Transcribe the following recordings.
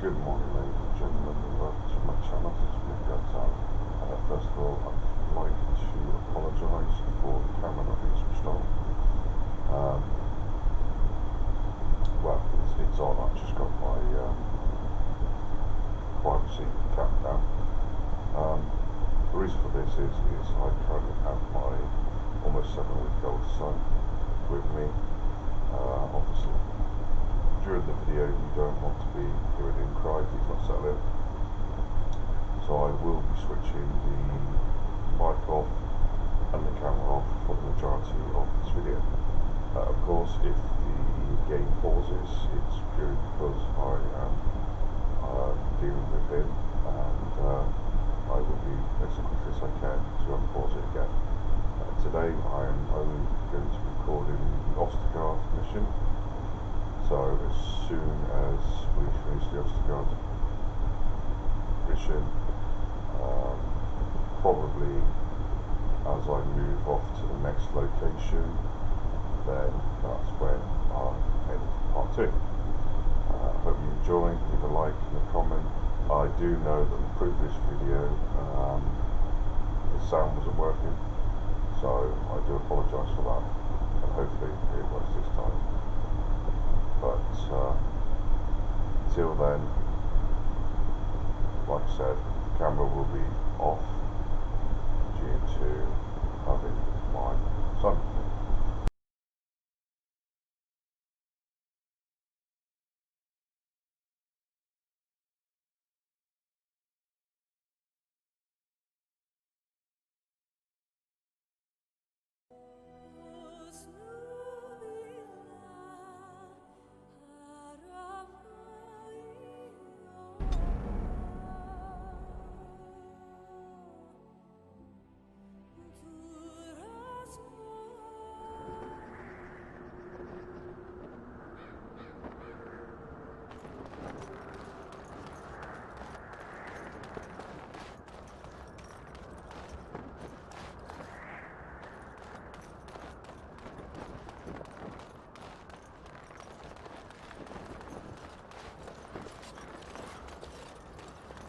Good morning, ladies and gentlemen, and welcome to my channel. This is Nick Guntown. First of all, I'd like to apologise for the camera not being switched on. Well, it's on. I've just got my privacy cap down. The reason for this is I currently have my almost 7-week-old son with me. Obviously, during the video you don't want to be hearing him cry if he's not settling, so I will be switching the mic off and the camera off for the majority of this video. Of course, if the game pauses, it's purely because I am dealing with him, and I will be as quick as I can to unpause it again. Today I am only going to be recording the Ostergaard mission. So as soon as we finish the Ostergaard mission, probably as I move off to the next location, then that's when I'll end part 2. Hope you enjoy, leave a like and a comment. I do know that the previous video, the sound wasn't working, so I do apologise for that, and hopefully it works this time. But till then, like I said, the camera will be off due to having my son.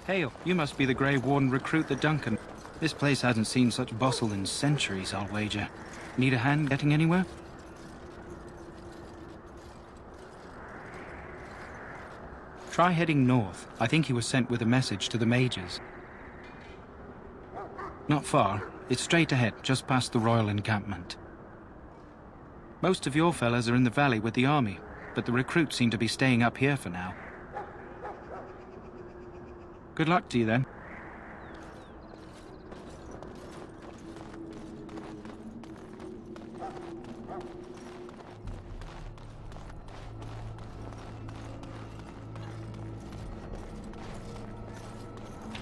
Hail, you must be the Grey Warden recruit the Duncan. This place hasn't seen such bustle in centuries, I'll wager. Need a hand getting anywhere? Try heading north. I think he was sent with a message to the mages. Not far. It's straight ahead, just past the royal encampment. Most of your fellas are in the valley with the army, but the recruits seem to be staying up here for now. Good luck to you, then.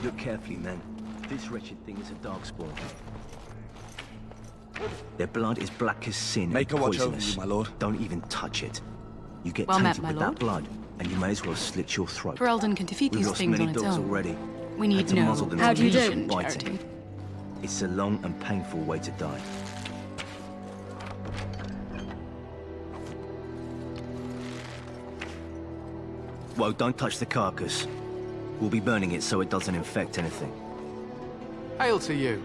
Look carefully, men. This wretched thing is a darkspawn. Their blood is black as sin. Make a watch over poisonous. you, my lord. Don't even touch it. You get Well met, tainted my with lord. that blood, and you may as well slit your throat. Ferelden can defeat We've these lost things many on its dogs own. already. We Had need to no muzzle them how to do you keep do, them biting. Charity. It's a long and painful way to die. Whoa, don't touch the carcass. We'll be burning it so it doesn't infect anything. Hail to you.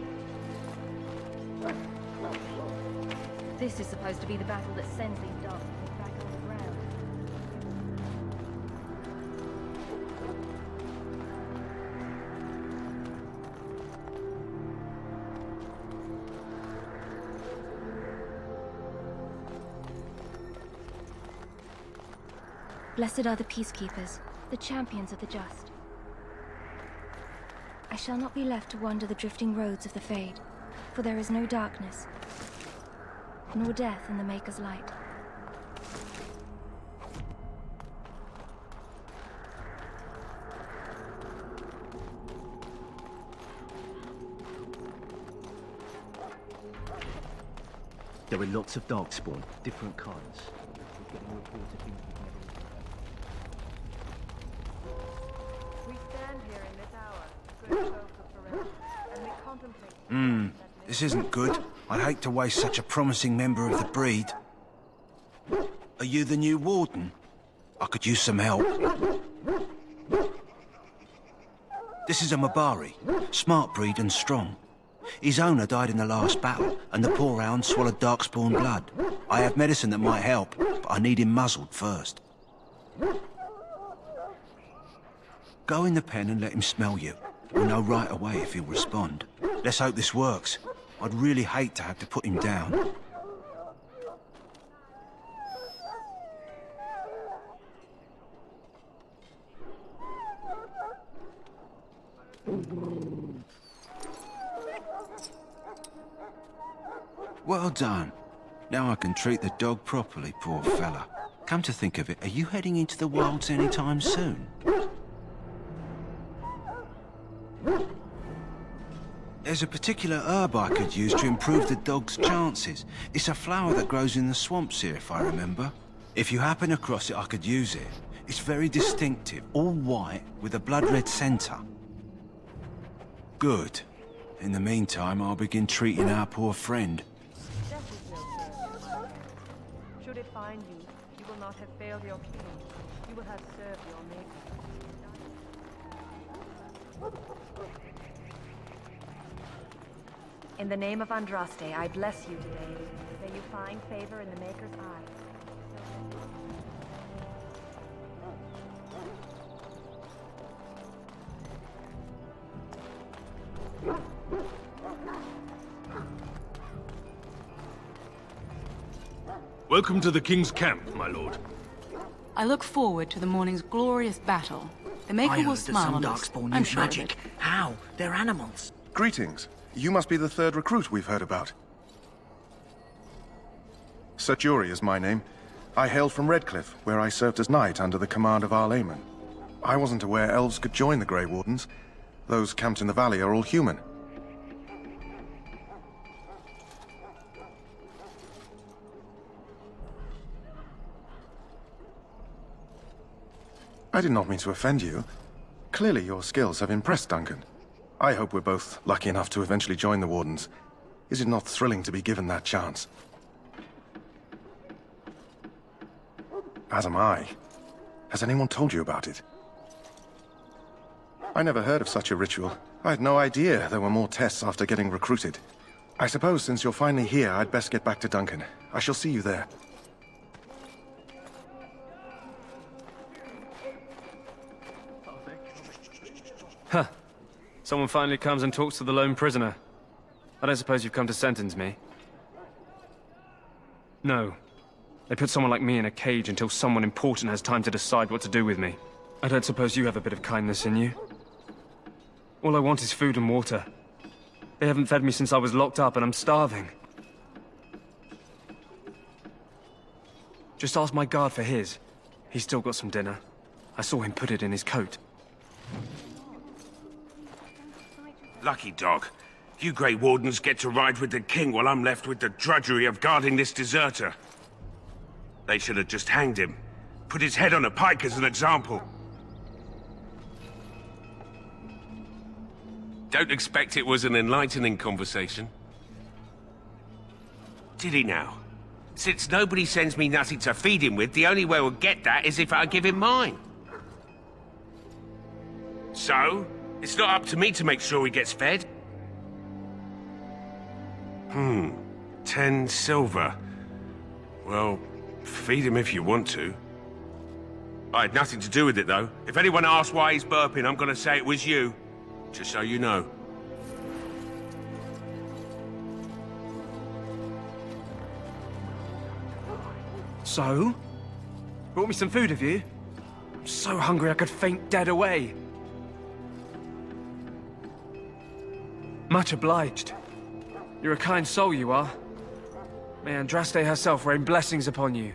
This is supposed to be the battle that sends these dark things back on the ground. Blessed are the peacekeepers, the champions of the just. I shall not be left to wander the drifting roads of the Fade, for there is no darkness, nor death in the Maker's light. There are lots of darkspawn, different kinds. We're getting reports of things we've never We stand here in this hour, good folk of Ferelden, and we contemplate... This isn't good. I'd hate to waste such a promising member of the breed. Are you the new warden? I could use some help. This is a Mabari, smart breed and strong. His owner died in the last battle, and the poor hound swallowed darkspawn blood. I have medicine that might help, but I need him muzzled first. Go in the pen and let him smell you. We'll know right away if he'll respond. Let's hope this works. I'd really hate to have to put him down. Well done. Now I can treat the dog properly, poor fella. Come to think of it, are you heading into the wilds anytime soon? There's a particular herb I could use to improve the dog's chances. It's a flower that grows in the swamps here, if I remember. If you happen across it, I could use it. It's very distinctive, all white, with a blood-red centre. Good. In the meantime, I'll begin treating our poor friend. Should it find you, you will not have failed your king. You will have served your maker. In the name of Andraste, I bless you today. May you find favor in the Maker's eyes. Welcome to the King's camp, my lord. I look forward to the morning's glorious battle. The Maker will smile on us. I'm sure of it. How? They're animals. Greetings. You must be the third recruit we've heard about. Serturi is my name. I hail from Redcliffe, where I served as knight under the command of Arl Eamon. I wasn't aware elves could join the Grey Wardens. Those camped in the valley are all human. I did not mean to offend you. Clearly your skills have impressed Duncan. I hope we're both lucky enough to eventually join the Wardens. Is it not thrilling to be given that chance? As am I. Has anyone told you about it? I never heard of such a ritual. I had no idea there were more tests after getting recruited. I suppose since you're finally here, I'd best get back to Duncan. I shall see you there. Huh. Someone finally comes and talks to the lone prisoner. I don't suppose you've come to sentence me? No. They put someone like me in a cage until someone important has time to decide what to do with me. I don't suppose you have a bit of kindness in you? All I want is food and water. They haven't fed me since I was locked up and I'm starving. Just ask my guard for his. He's still got some dinner. I saw him put it in his coat. Lucky dog. You Grey Wardens get to ride with the king while I'm left with the drudgery of guarding this deserter. They should have just hanged him. Put his head on a pike as an example. Don't expect it was an enlightening conversation. Did he now? Since nobody sends me nothing to feed him with, the only way we'll get that is if I give him mine. So, it's not up to me to make sure he gets fed? 10 silver. Well, feed him if you want to. I had nothing to do with it, though. If anyone asks why he's burping, I'm gonna say it was you. Just so you know. So? Brought me some food, have you? I'm so hungry I could faint dead away. Much obliged. You're a kind soul, you are. May Andraste herself rain blessings upon you.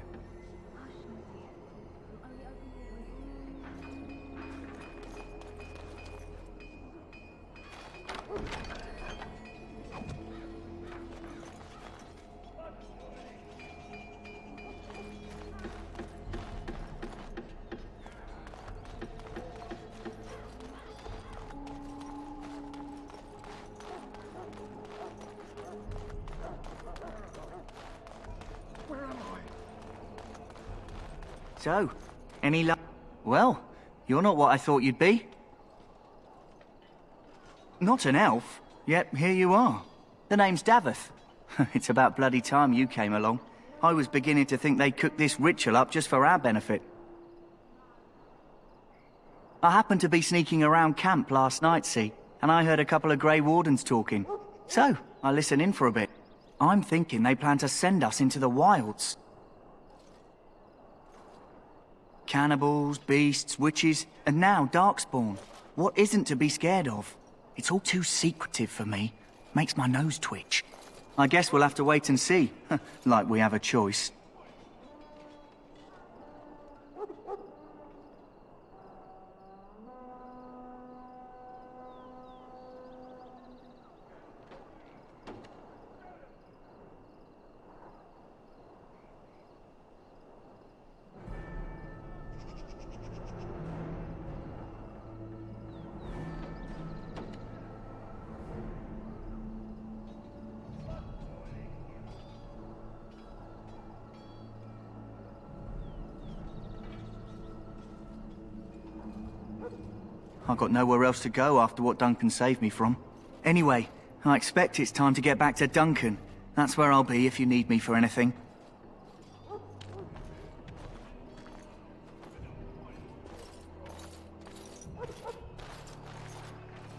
So, any luck? Well, You're not what I thought you'd be. Not an elf, yet here you are. The name's Daveth. It's about bloody time you came along. I was beginning to think they cooked this ritual up just for our benefit. I happened to be sneaking around camp last night, see, and I heard a couple of Grey Wardens talking. So, I listened in for a bit. I'm thinking they plan to send us into the wilds. Cannibals, beasts, witches, and now Darkspawn. What isn't to be scared of? It's all too secretive for me. Makes my nose twitch. I guess we'll have to wait and see. Like we have a choice. I've got nowhere else to go after what Duncan saved me from. Anyway, I expect it's time to get back to Duncan. That's where I'll be if you need me for anything.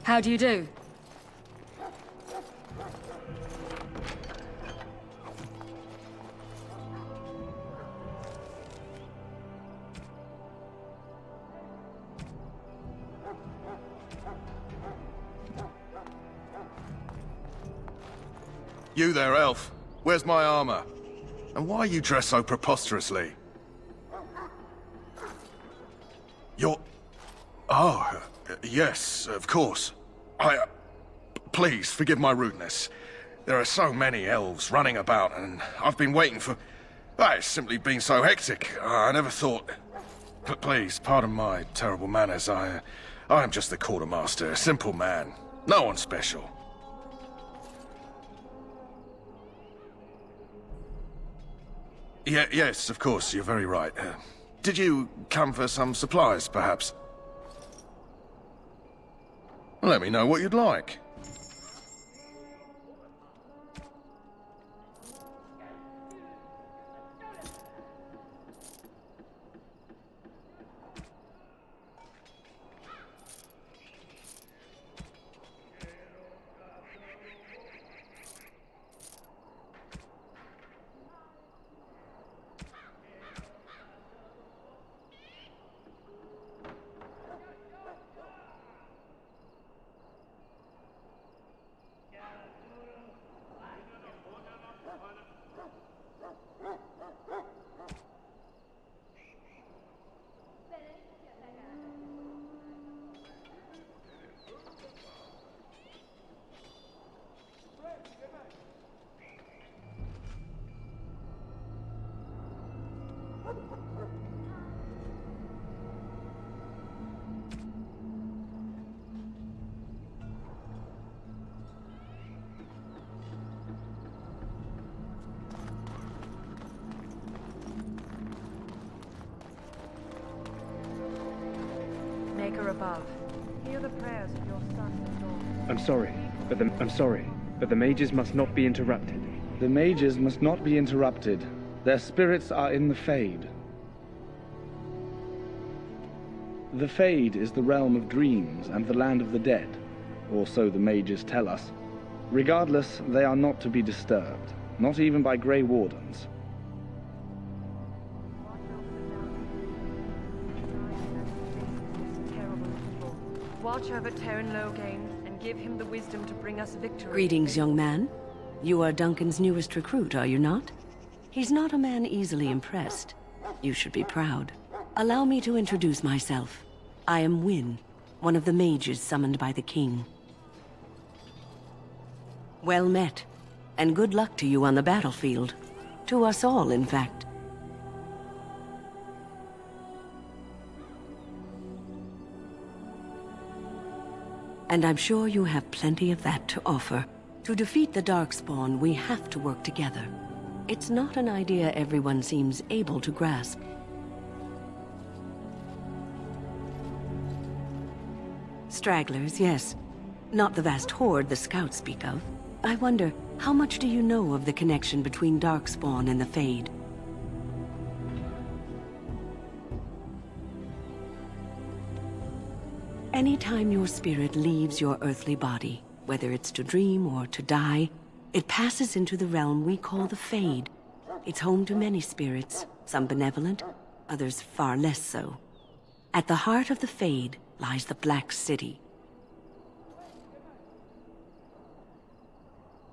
How do you do? You there, elf. Where's my armor? And why are you dressed so preposterously? You're... Oh, yes, of course. Please, forgive my rudeness. There are so many elves running about, and I've been waiting for... It's simply been so hectic. I never thought... But please, pardon my terrible manners. I am just the quartermaster, a simple man. No one special. Yes, of course, you're very right. Did you come for some supplies, perhaps? Let me know what you'd like. Maker above, hear the prayers of your sons and daughters. I'm sorry, but the mages must not be interrupted. The mages must not be interrupted. Their spirits are in the Fade. The Fade is the realm of dreams and the land of the dead, or so the mages tell us. Regardless, they are not to be disturbed, not even by Grey Wardens. Watch over Teyrn Loghain and give him the wisdom to bring us victory. Greetings, young man. You are Duncan's newest recruit, are you not? He's not a man easily impressed. You should be proud. Allow me to introduce myself. I am Wynne, one of the mages summoned by the king. Well met, and good luck to you on the battlefield. To us all, in fact. And I'm sure you have plenty of that to offer. To defeat the Darkspawn, we have to work together. It's not an idea everyone seems able to grasp. Stragglers, yes. Not the vast horde the scouts speak of. I wonder, how much do you know of the connection between Darkspawn and the Fade? Anytime your spirit leaves your earthly body, whether it's to dream or to die, it passes into the realm we call the Fade. It's home to many spirits, some benevolent, others far less so. At the heart of the Fade lies the Black City.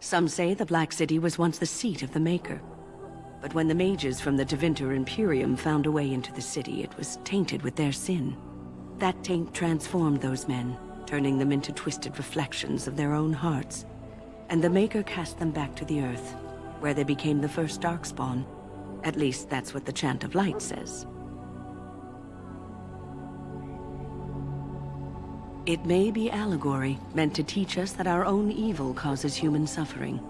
Some say the Black City was once the seat of the Maker. But when the mages from the Tevinter Imperium found a way into the city, it was tainted with their sin. That taint transformed those men, turning them into twisted reflections of their own hearts. And the Maker cast them back to the Earth, where they became the first Darkspawn. At least that's what the Chant of Light says. It may be allegory, meant to teach us that our own evil causes human suffering.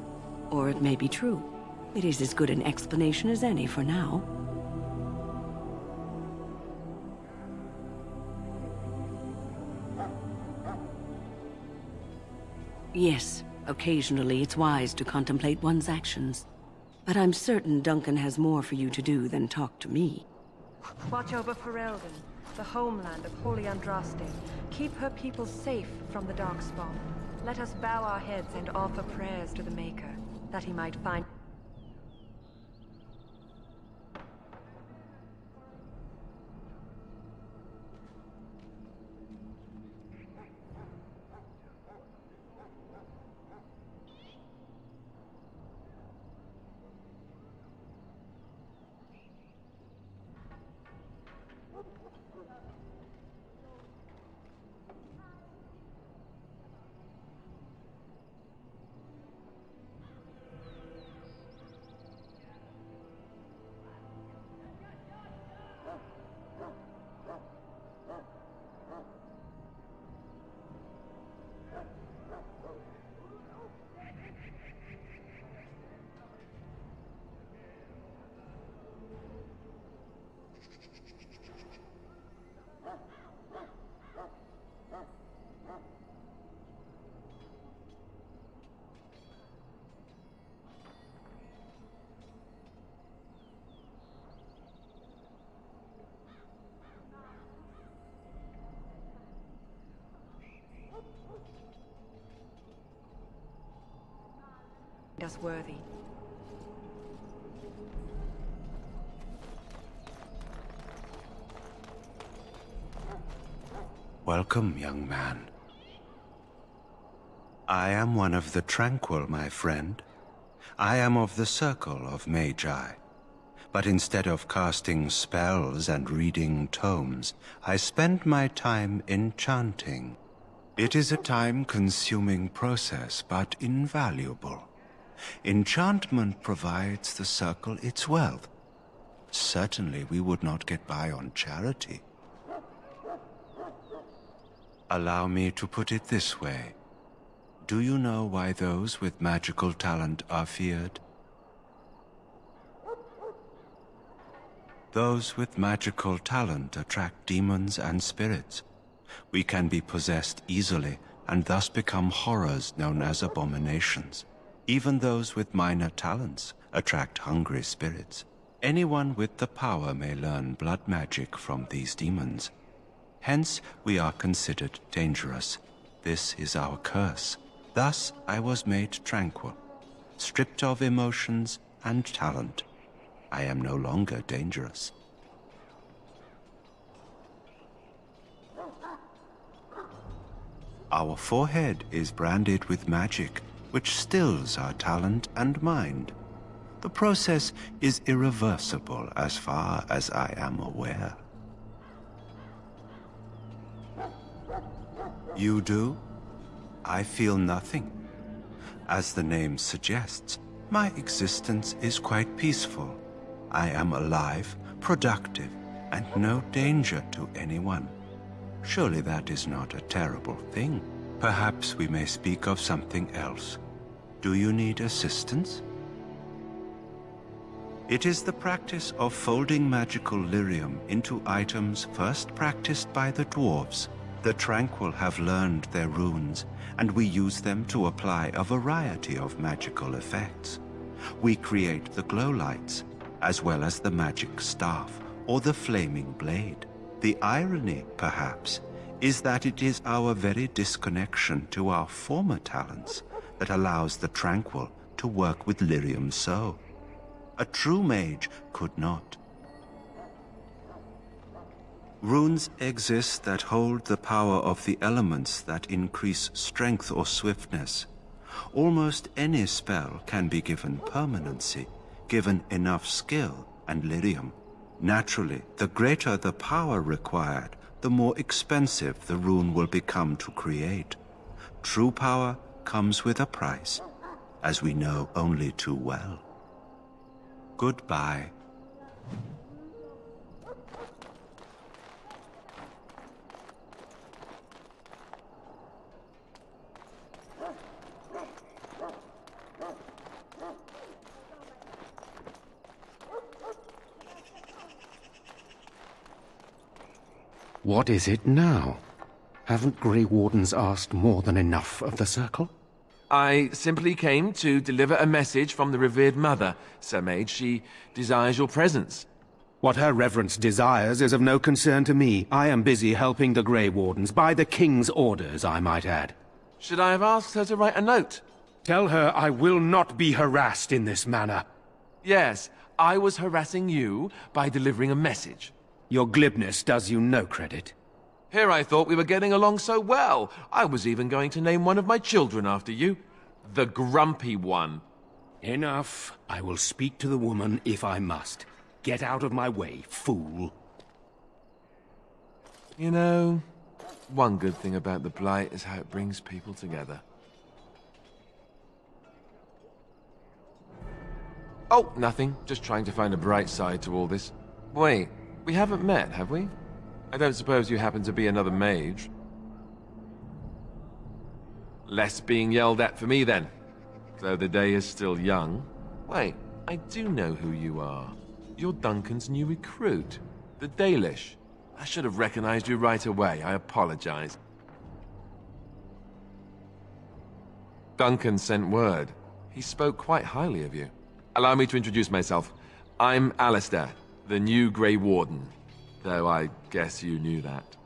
Or it may be true. It is as good an explanation as any for now. Yes, occasionally it's wise to contemplate one's actions. But I'm certain Duncan has more for you to do than talk to me. Watch over Ferelden, the homeland of Holy Andraste. Keep her people safe from the Darkspawn. Let us bow our heads and offer prayers to the Maker, that he might find... us worthy. Welcome, young man. I am one of the Tranquil, my friend. I am of the Circle of Magi. But instead of casting spells and reading tomes, I spend my time enchanting. It is a time-consuming process, but invaluable. Enchantment provides the Circle its wealth. Certainly we would not get by on charity. Allow me to put it this way. Do you know why those with magical talent are feared? Those with magical talent attract demons and spirits. We can be possessed easily and thus become horrors known as abominations. Even those with minor talents attract hungry spirits. Anyone with the power may learn blood magic from these demons. Hence, we are considered dangerous. This is our curse. Thus, I was made tranquil, stripped of emotions and talent. I am no longer dangerous. Our forehead is branded with magic, which stills our talent and mind. The process is irreversible as far as I am aware. You do? I feel nothing. As the name suggests, my existence is quite peaceful. I am alive, productive, and no danger to anyone. Surely that is not a terrible thing. Perhaps we may speak of something else. Do you need assistance? It is the practice of folding magical lyrium into items first practiced by the dwarves. The Tranquil have learned their runes, and we use them to apply a variety of magical effects. We create the glow lights, as well as the magic staff, or the flaming blade. The irony, perhaps, is that it is our very disconnection to our former talents that allows the Tranquil to work with lyrium so. A true mage could not. Runes exist that hold the power of the elements that increase strength or swiftness. Almost any spell can be given permanency, given enough skill and lyrium. Naturally, the greater the power required, the more expensive the rune will become to create. True power comes with a price, as we know only too well. Goodbye. What is it now? Haven't Grey Wardens asked more than enough of the Circle? I simply came to deliver a message from the revered mother, Sir Mage. She desires your presence. What her reverence desires is of no concern to me. I am busy helping the Grey Wardens, by the King's orders, I might add. Should I have asked her to write a note? Tell her I will not be harassed in this manner. Yes, I was harassing you by delivering a message. Your glibness does you no credit. Here I thought we were getting along so well. I was even going to name one of my children after you. The Grumpy One. Enough. I will speak to the woman if I must. Get out of my way, fool. You know, one good thing about the Blight is how it brings people together. Oh, nothing. Just trying to find a bright side to all this. Wait. We haven't met, have we? I don't suppose you happen to be another mage. Less being yelled at for me, then. Though the day is still young. Wait, I do know who you are. You're Duncan's new recruit, the Dalish. I should have recognized you right away. I apologize. Duncan sent word. He spoke quite highly of you. Allow me to introduce myself. I'm Alistair, the new Grey Warden, though I guess you knew that.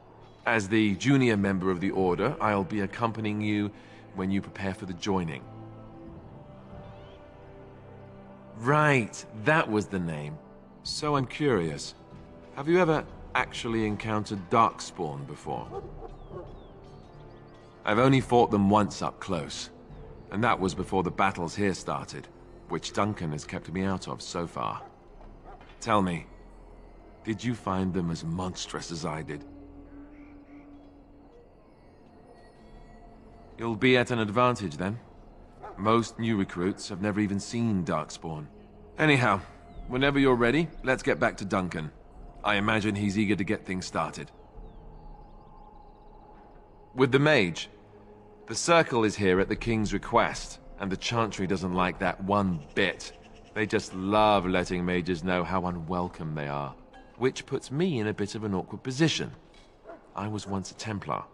As the junior member of the Order, I'll be accompanying you when you prepare for the joining. Right, that was the name. So I'm curious, have you ever actually encountered Darkspawn before? I've only fought them once up close, and that was before the battles here started, which Duncan has kept me out of so far. Tell me, did you find them as monstrous as I did? You'll be at an advantage then. Most new recruits have never even seen Darkspawn. Anyhow, whenever you're ready, let's get back to Duncan. I imagine he's eager to get things started. With the mage, the Circle is here at the King's request, and the Chantry doesn't like that one bit. They just love letting mages know how unwelcome they are, which puts me in a bit of an awkward position. I was once a Templar.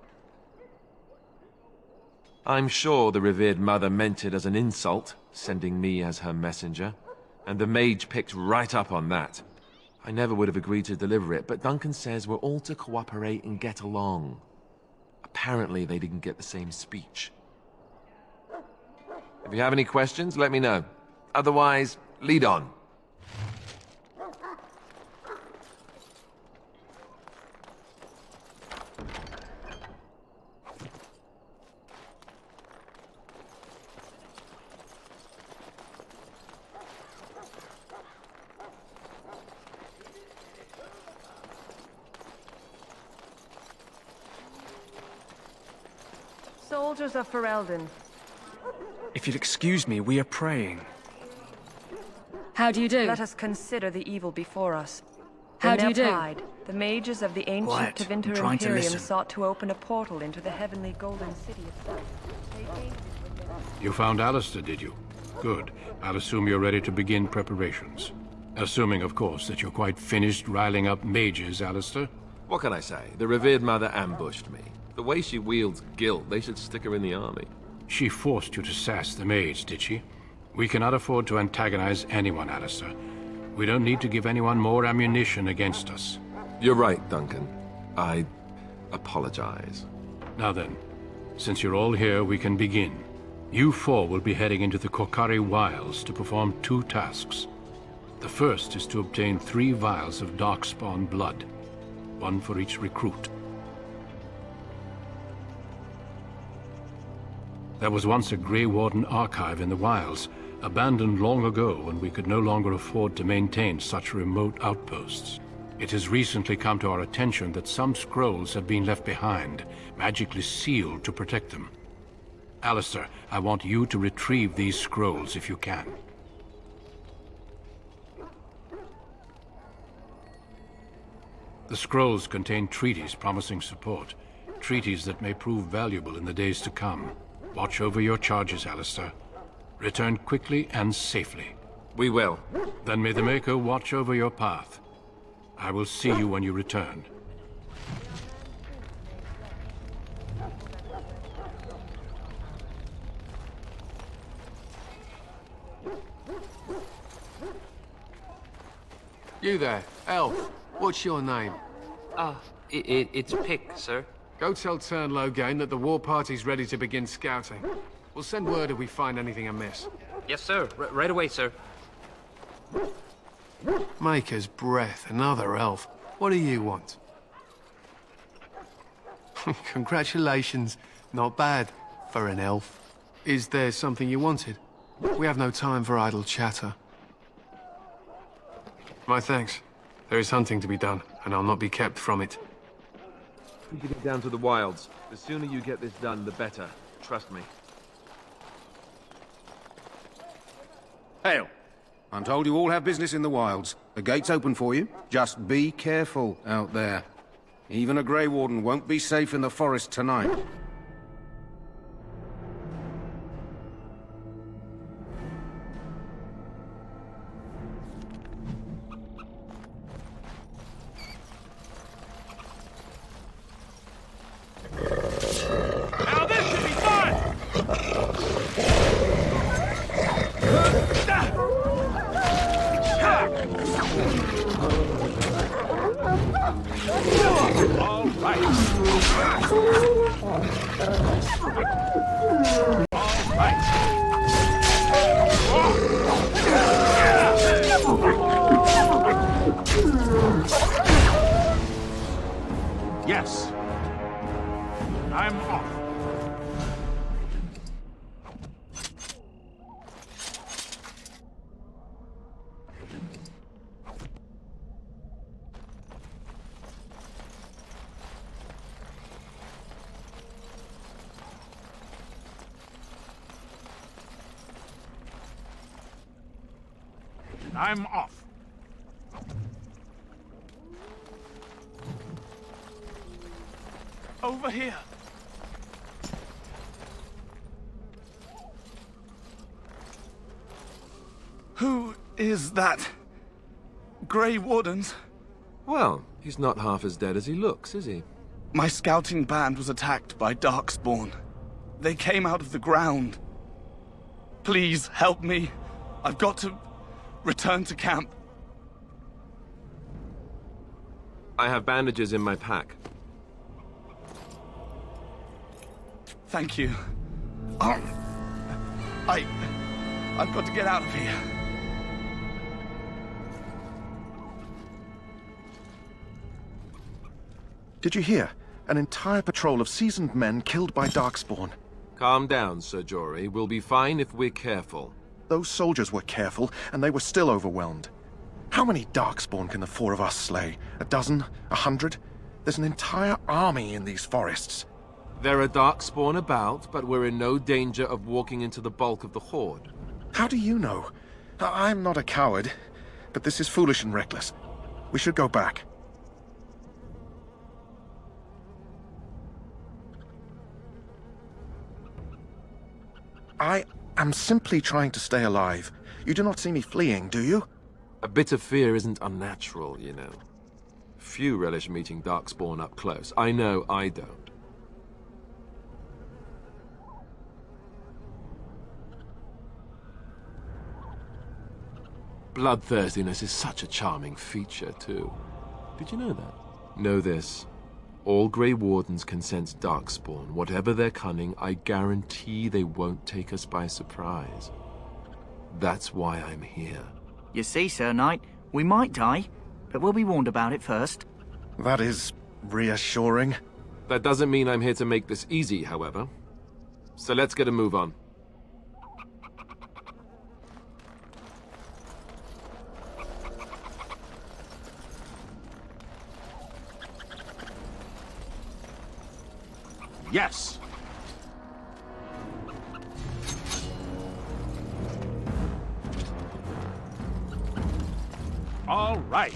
I'm sure the revered mother meant it as an insult, sending me as her messenger, and the mage picked right up on that. I never would have agreed to deliver it, but Duncan says we're all to cooperate and get along. Apparently they didn't get the same speech. If you have any questions, let me know. Otherwise, lead on. Soldiers of Ferelden. If you'll excuse me, we are praying. How do you do? Let us consider the evil before us. How do you do? Pride, the mages of the ancient Quiet. Tevinter I'm trying to Imperium listen. sought to open a portal into the heavenly golden city itself. You found Alistair, did you? Good. I'll assume you're ready to begin preparations. Assuming, of course, that you're quite finished riling up mages, Alistair. What can I say? The revered mother ambushed me. The way she wields guilt, they should stick her in the army. She forced you to sass the maids, did she? We cannot afford to antagonize anyone, Alistair. We don't need to give anyone more ammunition against us. You're right, Duncan. I apologize. Now then, since you're all here, we can begin. You four will be heading into the Korcari Wilds to perform 2 tasks. The first is to obtain 3 vials of Darkspawn blood, 1 for each recruit. There was once a Grey Warden archive in the wilds, abandoned long ago when we could no longer afford to maintain such remote outposts. It has recently come to our attention that some scrolls have been left behind, magically sealed to protect them. Alistair, I want you to retrieve these scrolls if you can. The scrolls contain treaties promising support, treaties that may prove valuable in the days to come. Watch over your charges, Alistair. Return quickly and safely. We will. Then may the Maker watch over your path. I will see you when you return. You there, elf. What's your name? It's Pick, sir. Go tell Turnlogane that the war party's ready to begin scouting. We'll send word if we find anything amiss. Yes, sir. Right away, sir. Maker's Breath, another elf. What do you want? Congratulations. Not bad for an elf. Is there something you wanted? We have no time for idle chatter. My thanks. There is hunting to be done, and I'll not be kept from it. We can get down to the wilds. The sooner you get this done, the better. Trust me. Hail! I'm told you all have business in the wilds. The gate's open for you. Just be careful out there. Even a Grey Warden won't be safe in the forest tonight. Now this should be fun! All right. Yes. I'm off. I'm off. Over here. Who is that? Grey Wardens? Well, he's not half as dead as he looks, is he? My scouting band was attacked by Darkspawn. They came out of the ground. Please, help me. I've got to return to camp. I have bandages in my pack. Thank you. I've got to get out of here. Did you hear? An entire patrol of seasoned men killed by Darkspawn. Calm down, Sir Jory. We'll be fine if we're careful. Those soldiers were careful, and they were still overwhelmed. How many Darkspawn can the 4 of us slay? A dozen? 100? There's an entire army in these forests. There are Darkspawn about, but we're in no danger of walking into the bulk of the Horde. How do you know? I'm not a coward, but this is foolish and reckless. We should go back. I am simply trying to stay alive. You do not see me fleeing, do you? A bit of fear isn't unnatural, you know. Few relish meeting Darkspawn up close. I know I don't. Bloodthirstiness is such a charming feature, too. Did you know that? Know this. All Grey Wardens can sense Darkspawn. Whatever their cunning, I guarantee they won't take us by surprise. That's why I'm here. You see, Sir Knight, we might die, but we'll be warned about it first. That is reassuring. That doesn't mean I'm here to make this easy, however. So let's get a move on. Yes! All right.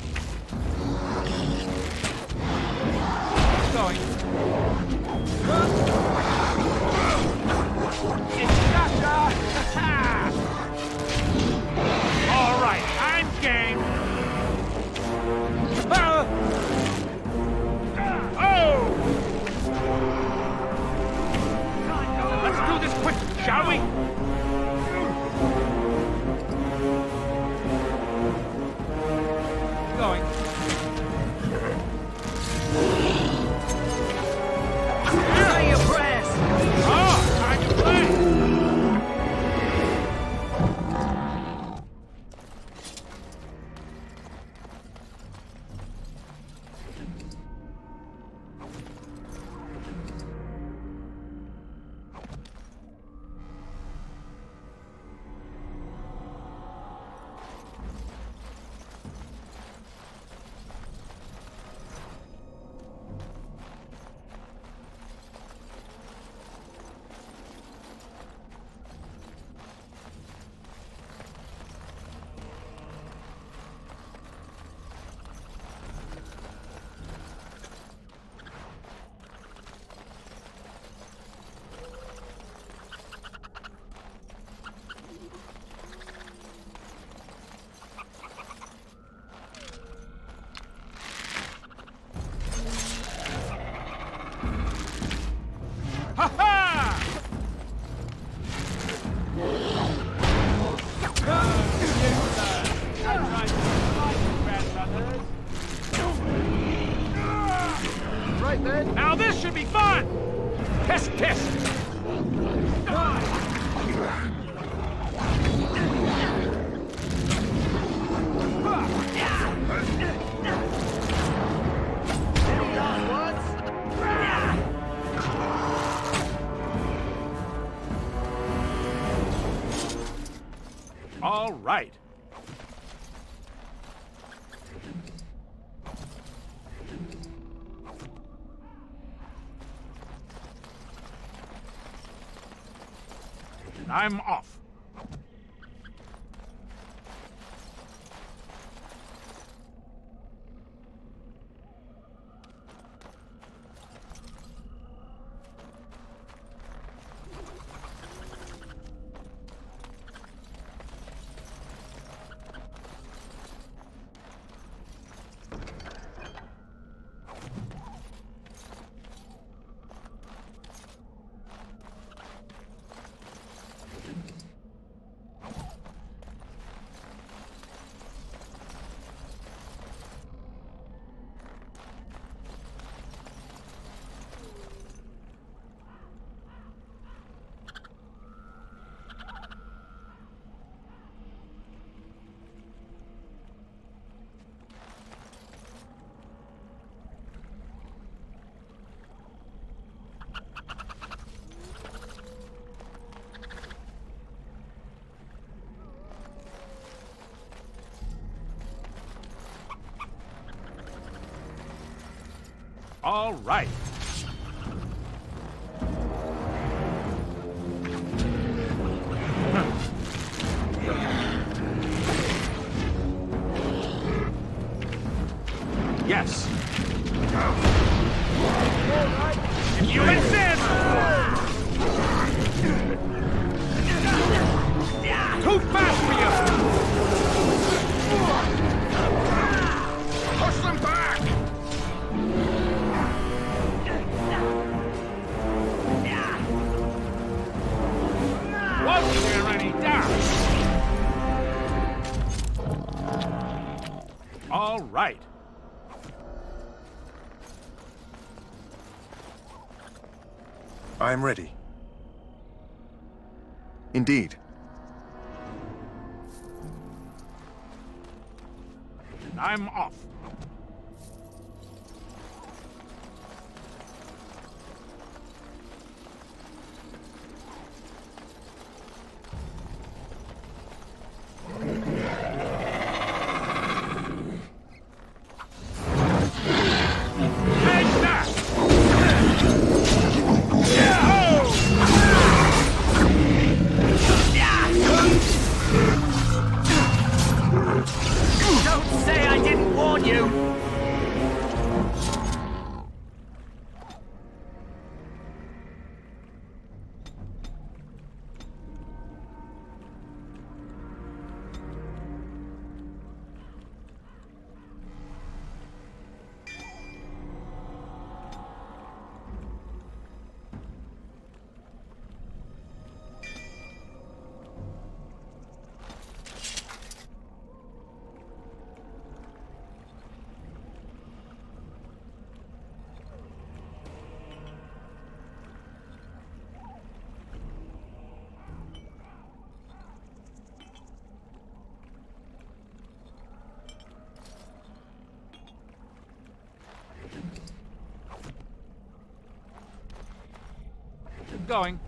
Going. It's Sasha! All right, I'm game. Oh! Let's do this quick, shall we? Going. Say your prayers! Oh, time to play! Right then. Now this should be fun! Test, test! All right. I'm off. All right. Yes. If you insist. Too fast for you. Push them back. Wasn't there any doubt? right. I am ready. Indeed. I'm off. Don't say I didn't warn you! Going.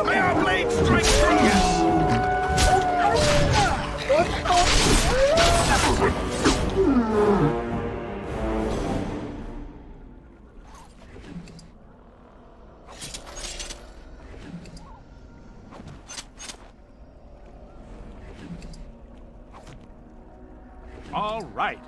May our blade strike true! All right.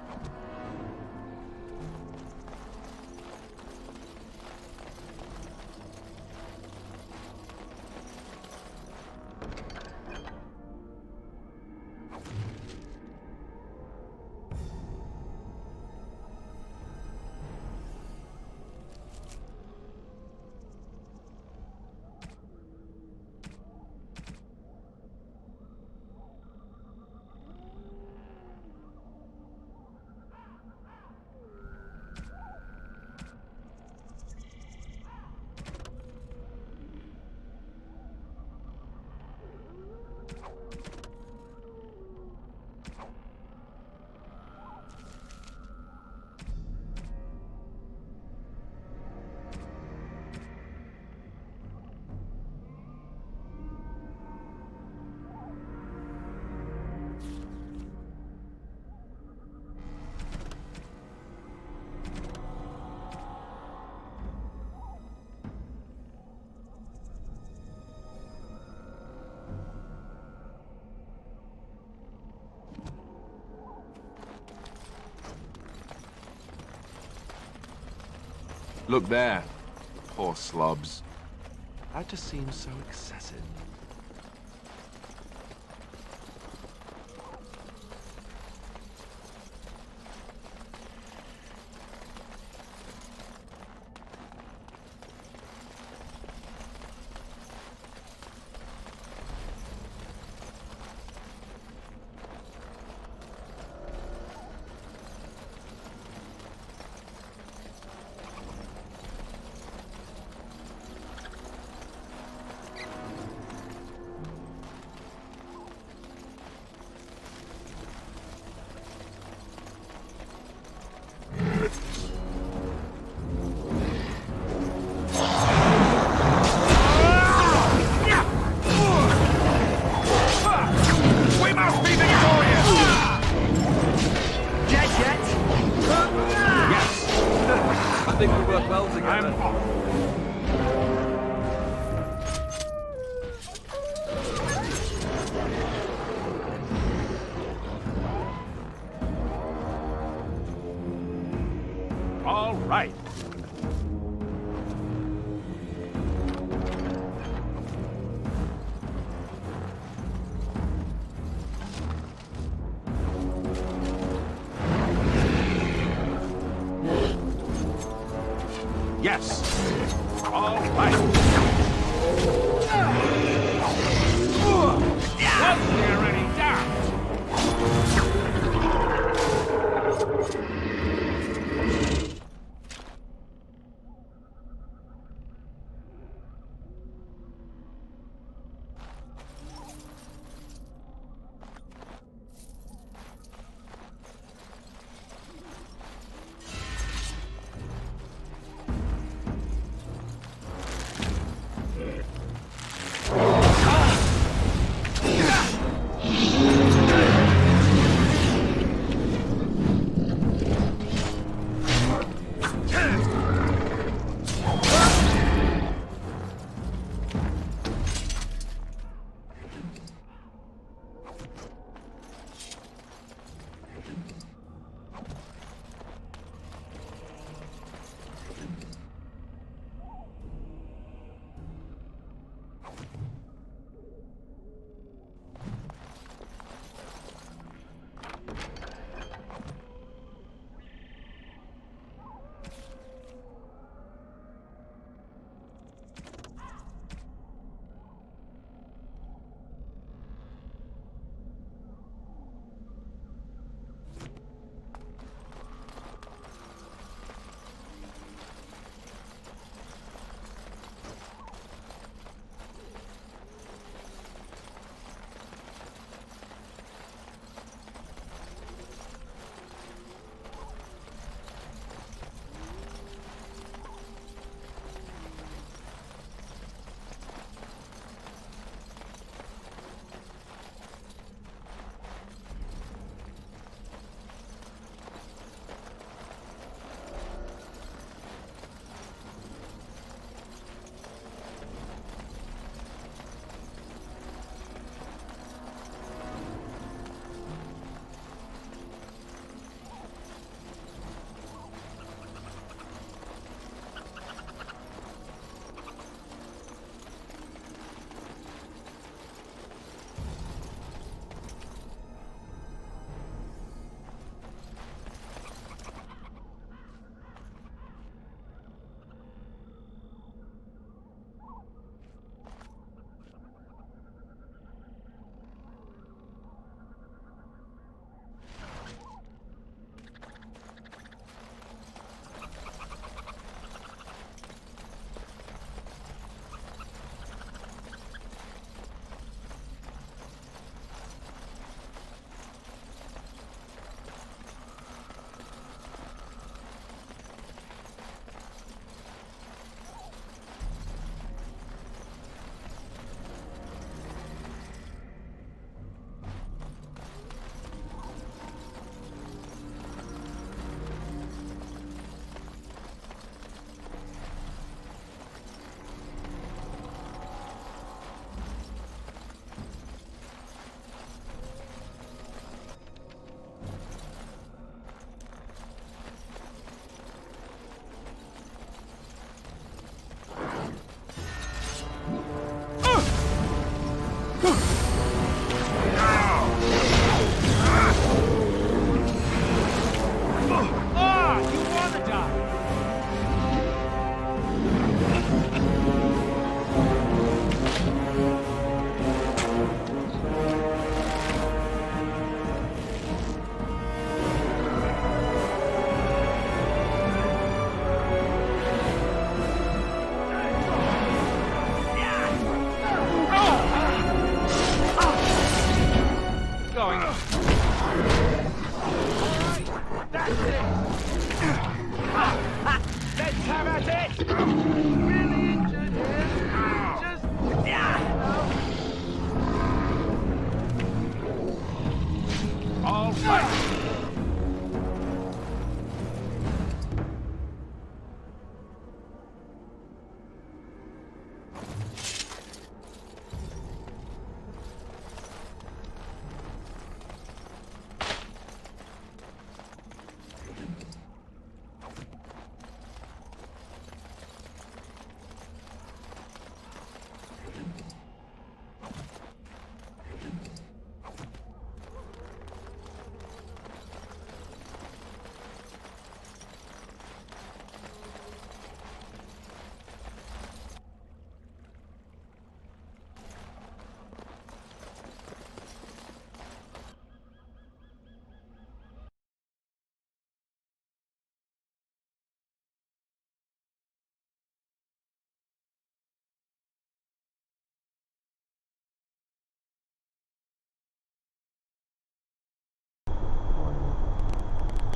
Look there. Poor slobs. That just seems so excessive. well together. I'm off. All right. Yes. All right. Once we're already down.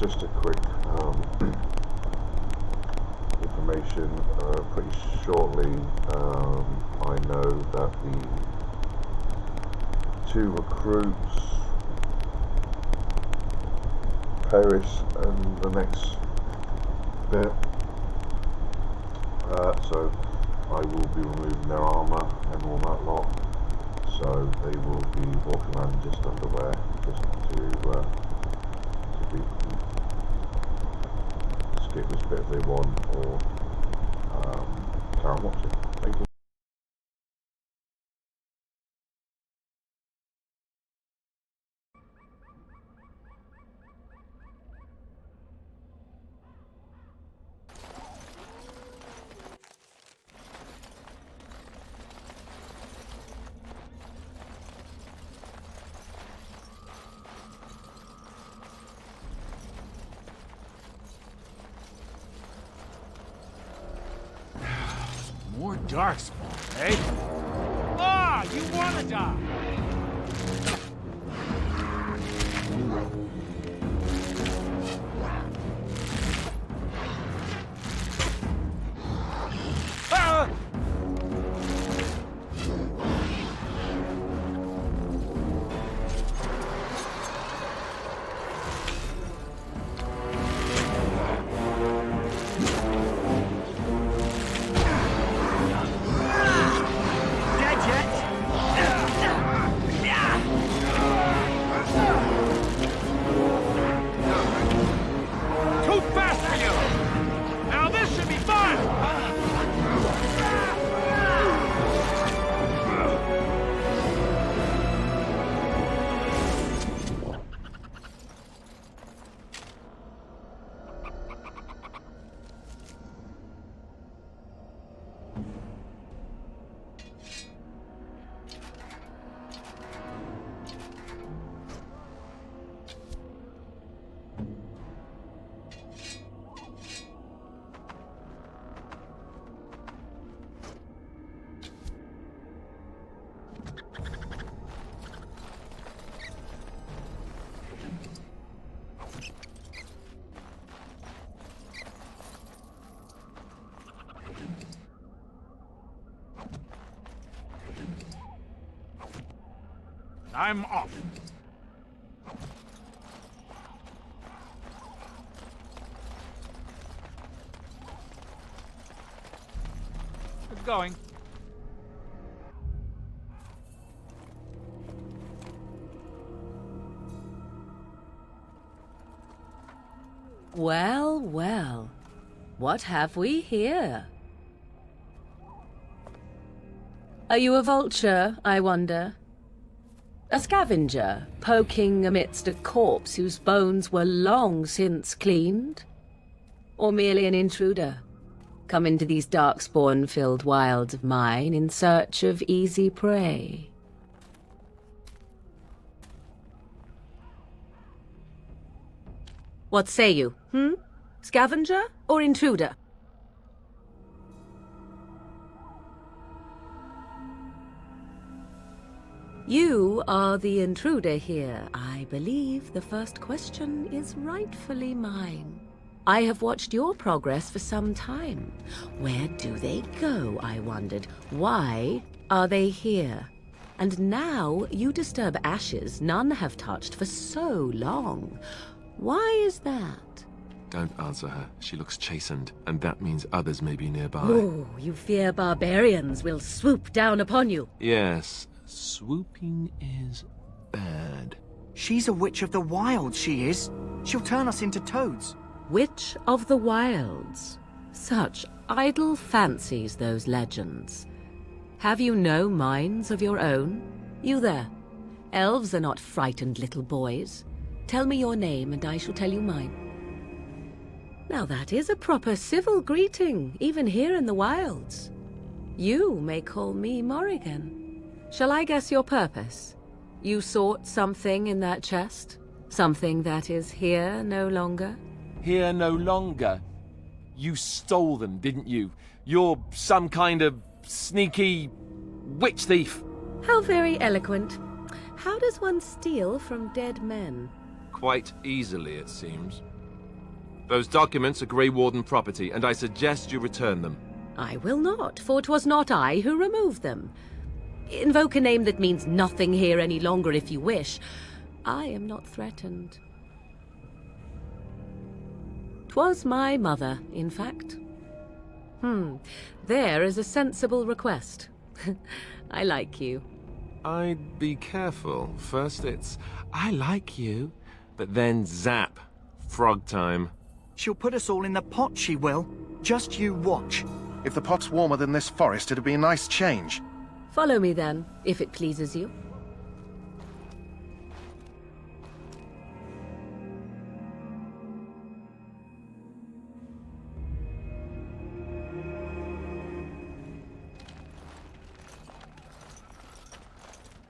just a quick information. Pretty shortly, I know that the 2 recruits, Paris and the next bit, so I will be removing their armour and all that lot, so they will be walking around in just underwear, just to be skip this bit if they want, or carry on watching. Thank you. More Darkspawn, eh? Ah, you wanna die! Ah! I'm off. It's going. Well, well. What have we here? Are you a vulture, I wonder? A scavenger, poking amidst a corpse whose bones were long since cleaned? Or merely an intruder, come into these darkspawn-filled wilds of mine in search of easy prey? What say you, Scavenger or intruder? You are the intruder here. I believe the first question is rightfully mine. I have watched your progress for some time. Where do they go, I wondered? Why are they here? And now you disturb ashes none have touched for so long. Why is that? Don't answer her. She looks chastened, and that means others may be nearby. Oh, you fear barbarians will swoop down upon you. Yes, swooping is bad. She's a witch of the wilds, she is. She'll turn us into toads. Witch of the Wilds. Such idle fancies, those legends. Have you no minds of your own? You there. Elves are not frightened little boys. Tell me your name and I shall tell you mine. Now that is a proper civil greeting, even here in the wilds. You may call me Morrigan. Shall I guess your purpose? You sought something in that chest? Something that is here no longer? Here no longer? You stole them, didn't you? You're some kind of sneaky witch thief. How very eloquent. How does one steal from dead men? Quite easily, it seems. Those documents are Grey Warden property, and I suggest you return them. I will not, for 'twas not I who removed them. Invoke a name that means nothing here any longer if you wish. I am not threatened. 'Twas my mother, in fact. There is a sensible request. I like you. I'd be careful. First it's, I like you, but then zap. Frog time. She'll put us all in the pot, she will. Just you watch. If the pot's warmer than this forest, it'd be a nice change. Follow me then, if it pleases you.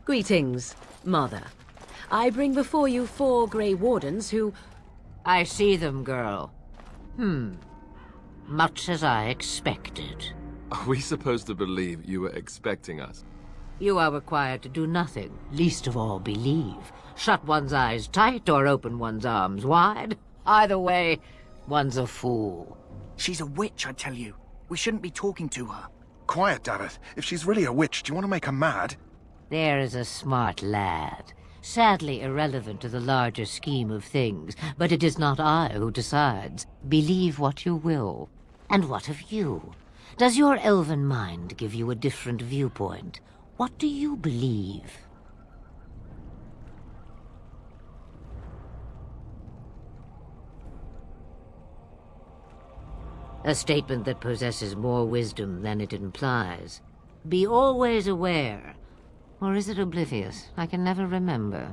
Greetings, Mother. I bring before you 4 Grey Wardens who... I see them, girl. Much as I expected. Are we supposed to believe you were expecting us? You are required to do nothing, least of all believe. Shut one's eyes tight or open one's arms wide. Either way, one's a fool. She's a witch, I tell you. We shouldn't be talking to her. Quiet, Dareth. If she's really a witch, do you want to make her mad? There is a smart lad. Sadly irrelevant to the larger scheme of things, but it is not I who decides. Believe what you will. And what of you? Does your elven mind give you a different viewpoint? What do you believe? A statement that possesses more wisdom than it implies. Be always aware. Or is it oblivious? I can never remember.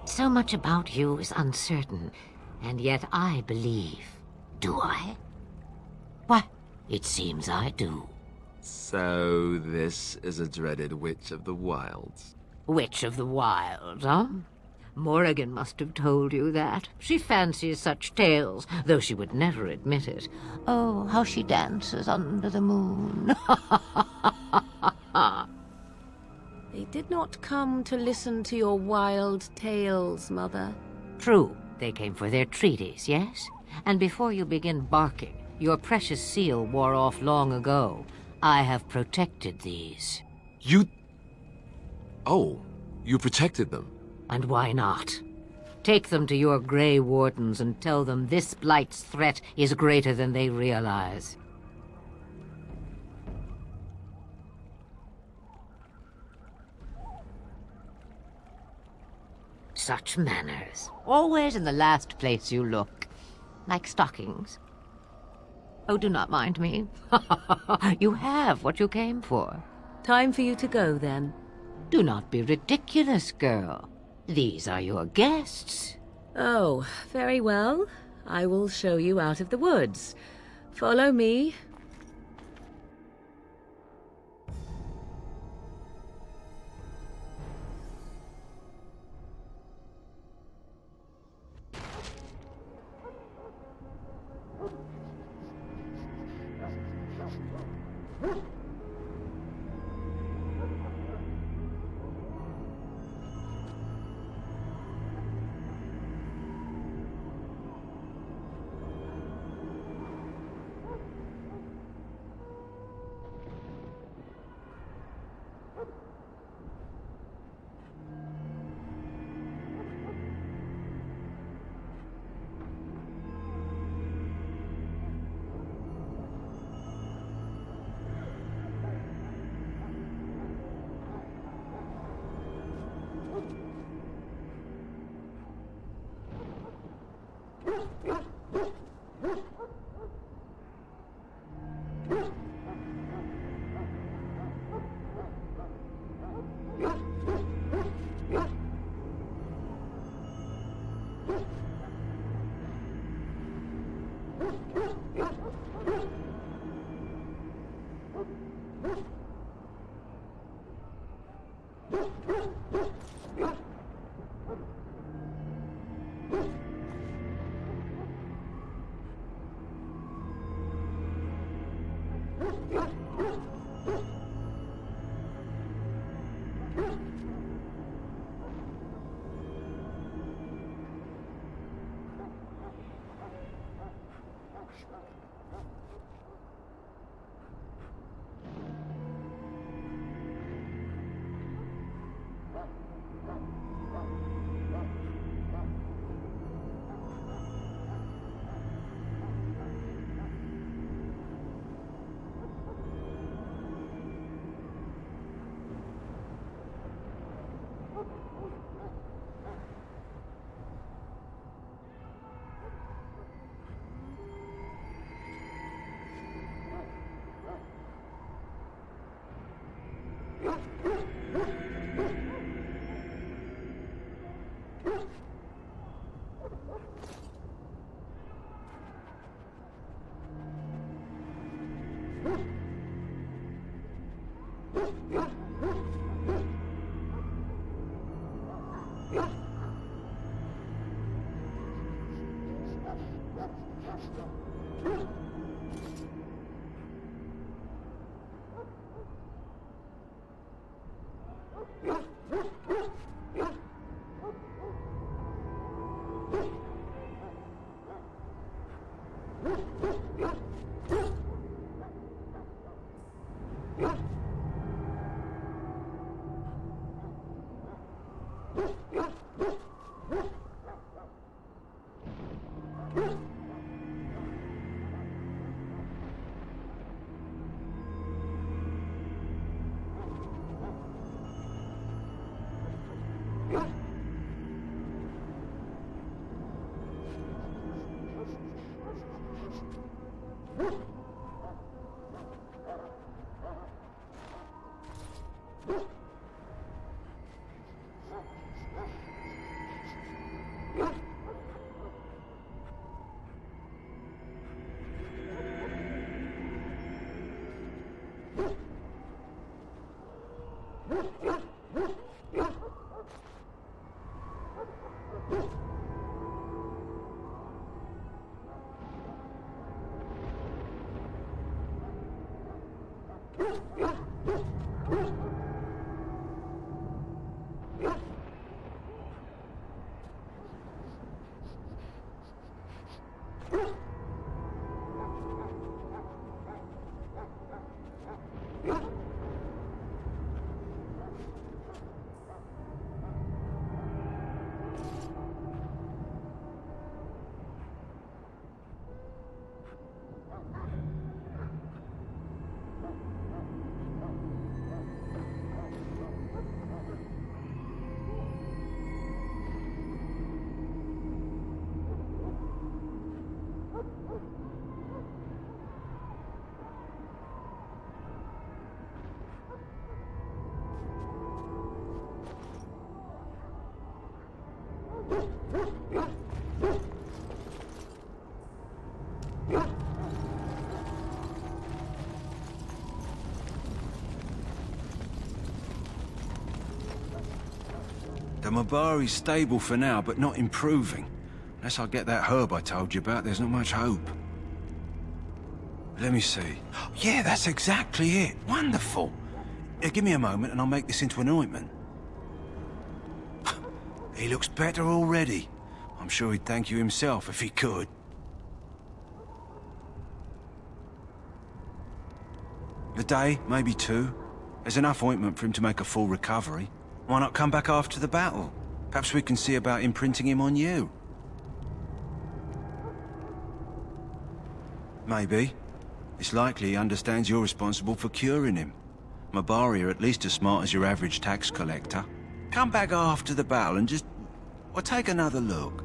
So much about you is uncertain, and yet I believe. Do I? Why, it seems I do. So this is a dreaded Witch of the Wilds. Witch of the Wilds, huh? Morrigan must have told you that. She fancies such tales, though she would never admit it. Oh, how she dances under the moon. They did not come to listen to your wild tales, Mother. True, they came for their treaties, yes? And before you begin barking, your precious seal wore off long ago. I have protected these. You... Oh, you protected them? And why not? Take them to your Grey Wardens and tell them this Blight's threat is greater than they realize. Such manners. Always in the last place you look. Like stockings. Oh, do not mind me. You have what you came for. Time for you to go, then. Do not be ridiculous, girl. These are your guests. Oh, very well. I will show you out of the woods. Follow me. The Mabari's stable for now, but not improving. Unless I get that herb I told you about, there's not much hope. Let me see. Yeah, that's exactly it. Wonderful. Give me a moment and I'll make this into an ointment. He looks better already. I'm sure he'd thank you himself if he could. A day, maybe 2. There's enough ointment for him to make a full recovery. Why not come back after the battle? Perhaps we can see about imprinting him on you. Maybe. It's likely he understands you're responsible for curing him. Mabari are at least as smart as your average tax collector. Come back after the battle and just... well, take another look.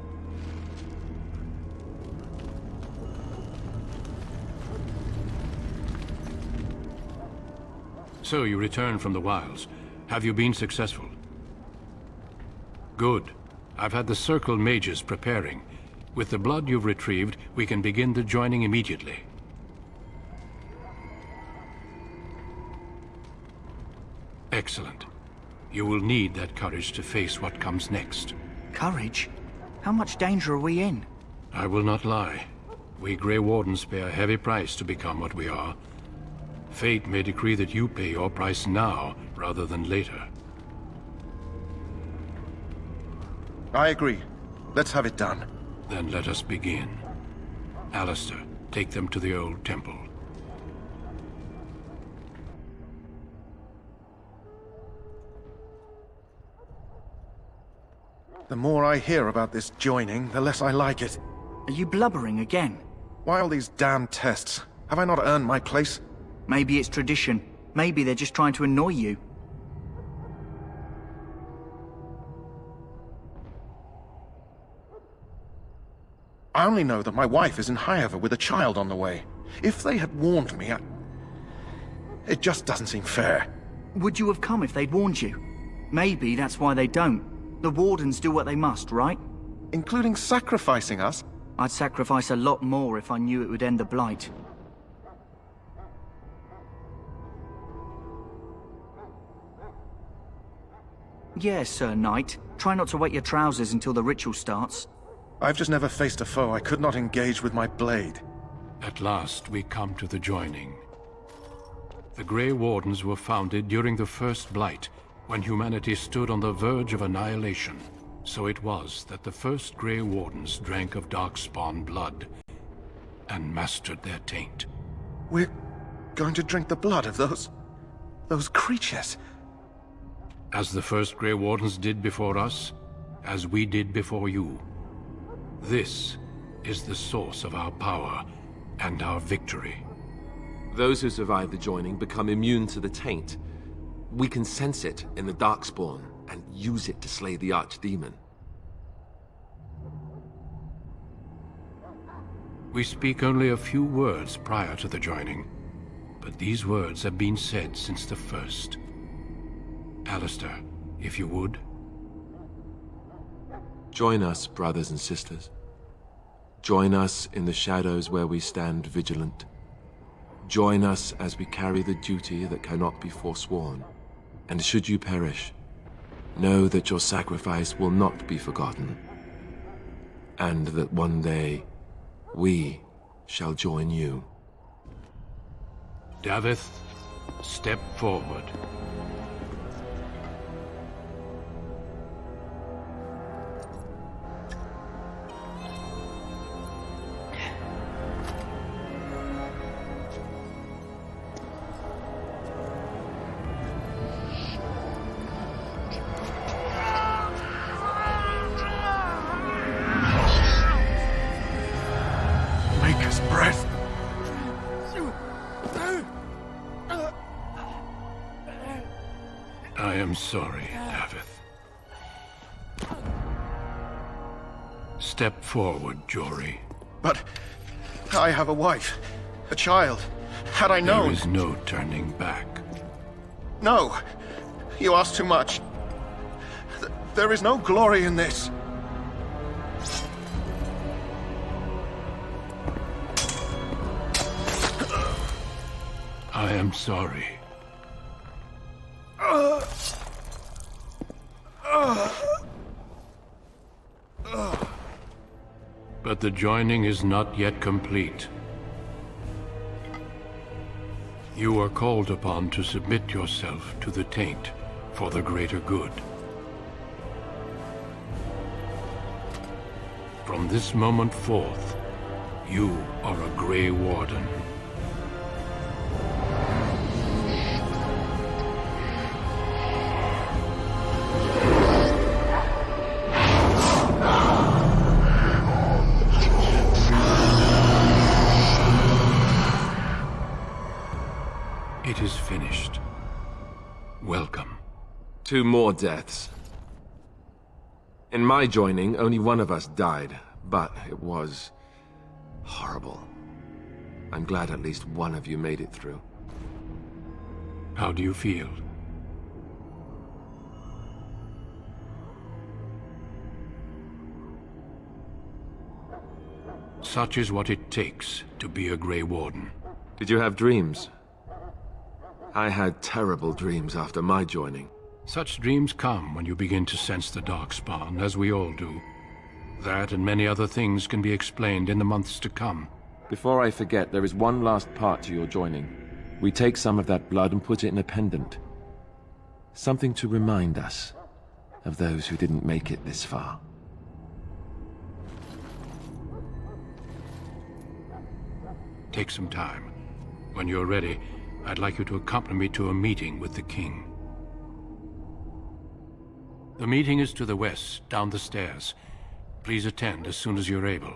So you returned from the wilds. Have you been successful? Good. I've had the Circle mages preparing. With the blood you've retrieved, we can begin the joining immediately. Excellent. You will need that courage to face what comes next. Courage? How much danger are we in? I will not lie. We Grey Wardens pay a heavy price to become what we are. Fate may decree that you pay your price now, rather than later. I agree. Let's have it done. Then let us begin. Alistair, take them to the old temple. The more I hear about this joining, the less I like it. Are you blubbering again? Why all these damn tests? Have I not earned my place? Maybe it's tradition. Maybe they're just trying to annoy you. I only know that my wife is in Highever with a child on the way. If they had warned me, it just doesn't seem fair. Would you have come if they'd warned you? Maybe that's why they don't. The Wardens do what they must, right? Including sacrificing us? I'd sacrifice a lot more if I knew it would end the Blight. Yes, Sir Knight. Try not to wet your trousers until the ritual starts. I've just never faced a foe I could not engage with my blade. At last, we come to the joining. The Grey Wardens were founded during the First Blight, when humanity stood on the verge of annihilation. So it was that the first Grey Wardens drank of Darkspawn blood and mastered their taint. We're going to drink the blood of those creatures. As the first Grey Wardens did before us, as we did before you. This is the source of our power and our victory. Those who survive the joining become immune to the taint. We can sense it in the Darkspawn and use it to slay the Archdemon. We speak only a few words prior to the joining, but these words have been said since the first. Alistair, if you would. Join us, brothers and sisters. Join us in the shadows where we stand vigilant. Join us as we carry the duty that cannot be forsworn. And should you perish, know that your sacrifice will not be forgotten, and that one day we shall join you. Davith, step forward. Maker's breath. I am sorry, Davith. Step forward, Jory. But I have a wife, a child. Had I known... There is no turning back. No, you ask too much. There is no glory in this. I am sorry. But the joining is not yet complete. You are called upon to submit yourself to the taint for the greater good. From this moment forth, you are a Grey Warden. It is finished. Welcome. 2 more deaths. In my joining, only one of us died, but it was horrible. I'm glad at least one of you made it through. How do you feel? Such is what it takes to be a Grey Warden. Did you have dreams? I had terrible dreams after my joining. Such dreams come when you begin to sense the Darkspawn, as we all do. That and many other things can be explained in the months to come. Before I forget, there is one last part to your joining. We take some of that blood and put it in a pendant. Something to remind us of those who didn't make it this far. Take some time. When you're ready, I'd like you to accompany me to a meeting with the king. The meeting is to the west, down the stairs. Please attend as soon as you're able.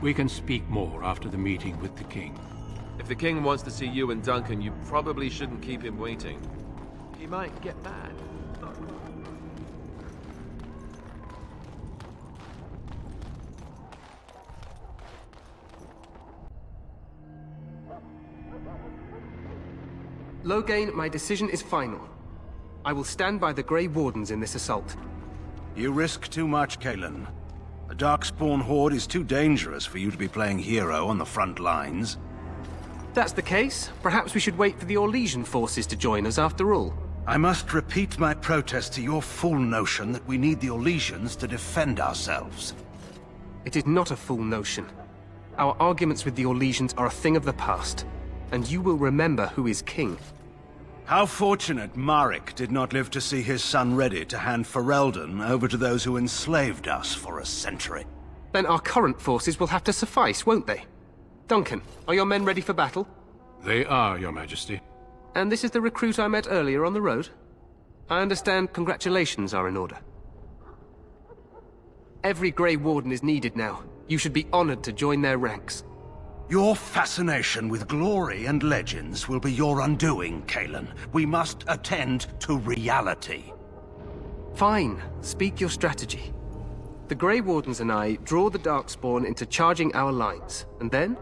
We can speak more after the meeting with the king. If the king wants to see you and Duncan, you probably shouldn't keep him waiting. He might get mad. Loghain, my decision is final. I will stand by the Grey Wardens in this assault. You risk too much, Cailan. The Darkspawn Horde is too dangerous for you to be playing hero on the front lines. If that's the case, perhaps we should wait for the Orlesian forces to join us after all. I must repeat my protest to your fool notion that we need the Orlesians to defend ourselves. It is not a fool notion. Our arguments with the Orlesians are a thing of the past, and you will remember who is king. How fortunate Marek did not live to see his son ready to hand Ferelden over to those who enslaved us for a century. Then our current forces will have to suffice, won't they? Duncan, are your men ready for battle? They are, Your Majesty. And this is the recruit I met earlier on the road? I understand congratulations are in order. Every Grey Warden is needed now. You should be honored to join their ranks. Your fascination with glory and legends will be your undoing, Cailan. We must attend to reality. Fine. Speak your strategy. The Grey Wardens and I draw the Darkspawn into charging our lines, and then?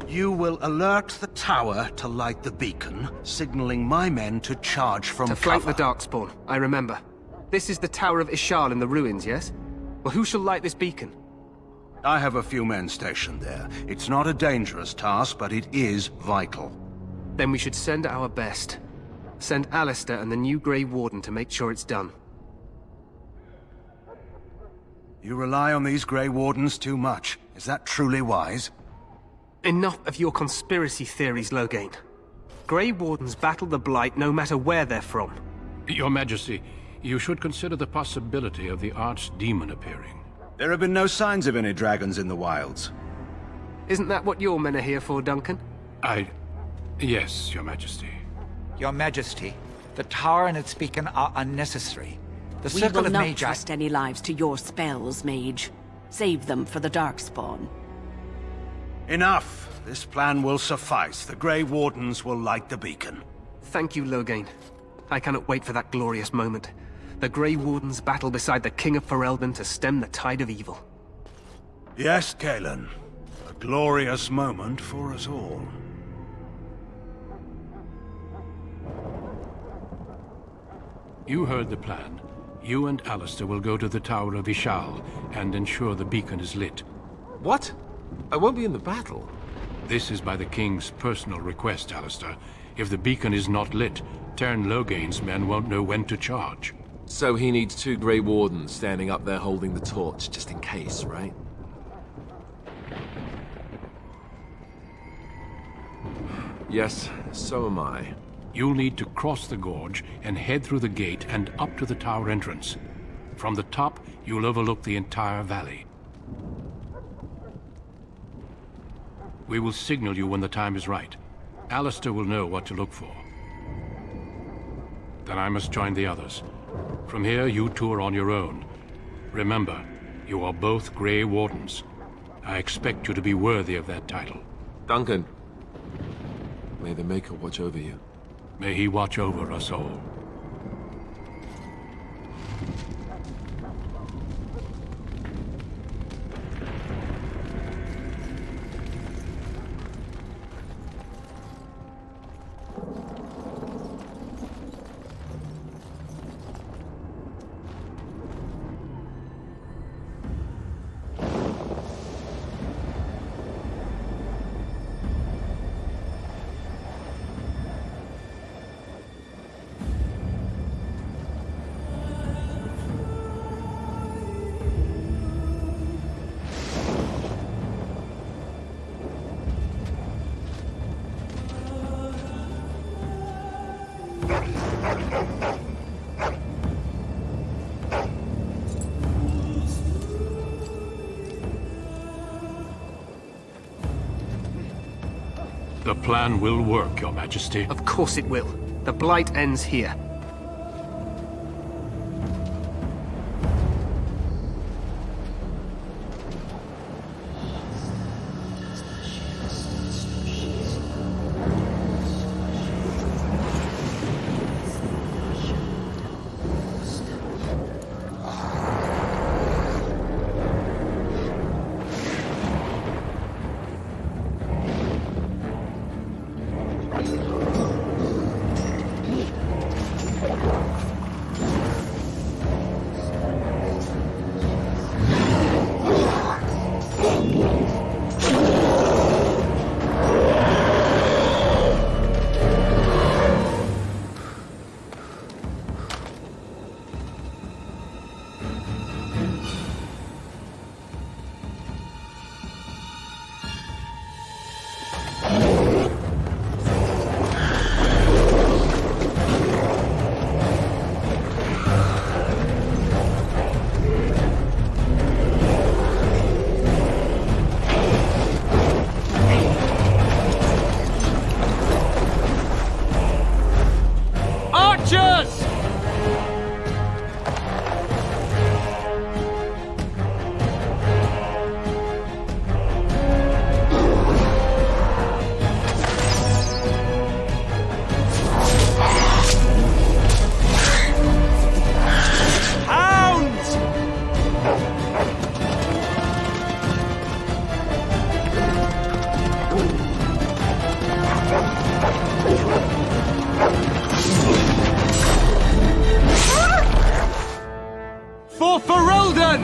You will alert the tower to light the beacon, signaling my men to charge from cover. To flank the Darkspawn, I remember. This is the Tower of Ishal in the ruins, yes? Well, who shall light this beacon? I have a few men stationed there. It's not a dangerous task, but it is vital. Then we should send our best. Send Alistair and the new Grey Warden to make sure it's done. You rely on these Grey Wardens too much. Is that truly wise? Enough of your conspiracy theories, Loghain. Grey Wardens battle the Blight no matter where they're from. Your Majesty, you should consider the possibility of the Archdemon appearing. There have been no signs of any dragons in the wilds. Isn't that what your men are here for, Duncan? Yes, Your Majesty. Your Majesty, the tower and its beacon are unnecessary. The We Circle will of not Magi... trust any lives to your spells, Mage. Save them for the Darkspawn. Enough! This plan will suffice. The Grey Wardens will light the beacon. Thank you, Loghain. I cannot wait for that glorious moment. The Grey Wardens battle beside the King of Ferelden to stem the tide of evil. Yes, Cailan. A glorious moment for us all. You heard the plan. You and Alistair will go to the Tower of Ishal and ensure the beacon is lit. What? I won't be in the battle. This is by the King's personal request, Alistair. If the beacon is not lit, Tern Loghain's men won't know when to charge. So he needs 2 Grey Wardens standing up there holding the torch, just in case, right? Yes, so am I. You'll need to cross the gorge and head through the gate and up to the tower entrance. From the top, you'll overlook the entire valley. We will signal you when the time is right. Alistair will know what to look for. Then I must join the others. From here, you two are on your own. Remember, you are both Grey Wardens. I expect you to be worthy of that title. Duncan, may the Maker watch over you. May he watch over us all. plan will work, Your Majesty. Of course it will. The Blight ends here. For Ferelden!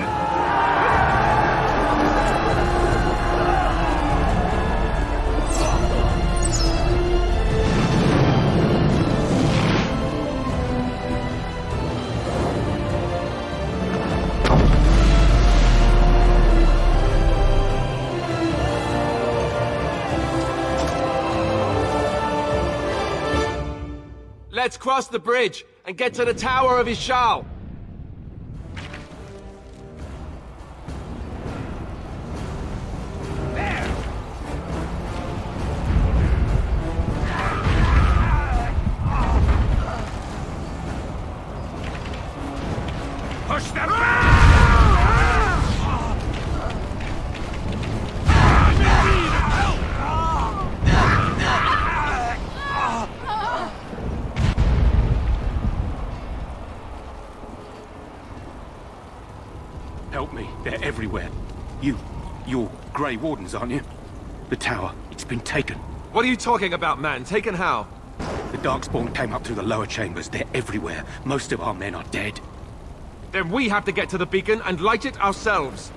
Let's cross the bridge and get to the Tower of Ishal. Push them back! Help me. They're everywhere. You're Grey Wardens, aren't you? The tower, it's been taken. What are you talking about, man? Taken how? The Darkspawn came up through the lower chambers. They're everywhere. Most of our men are dead. Then we have to get to the beacon and light it ourselves.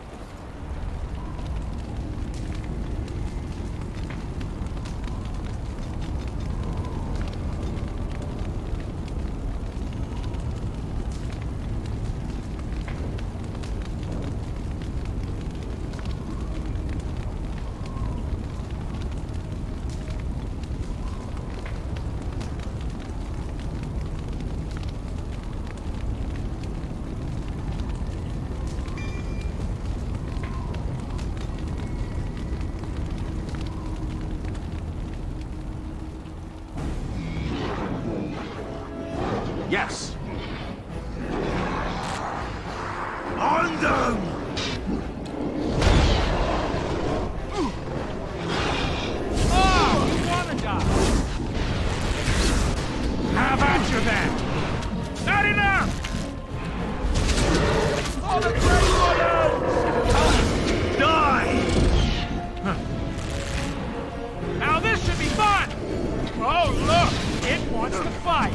Yes! On them! Oh, you wanna die? Have at you then! Not enough! All the Grey Wardens! Die! Now this should be fun! Oh, look! It wants to fight!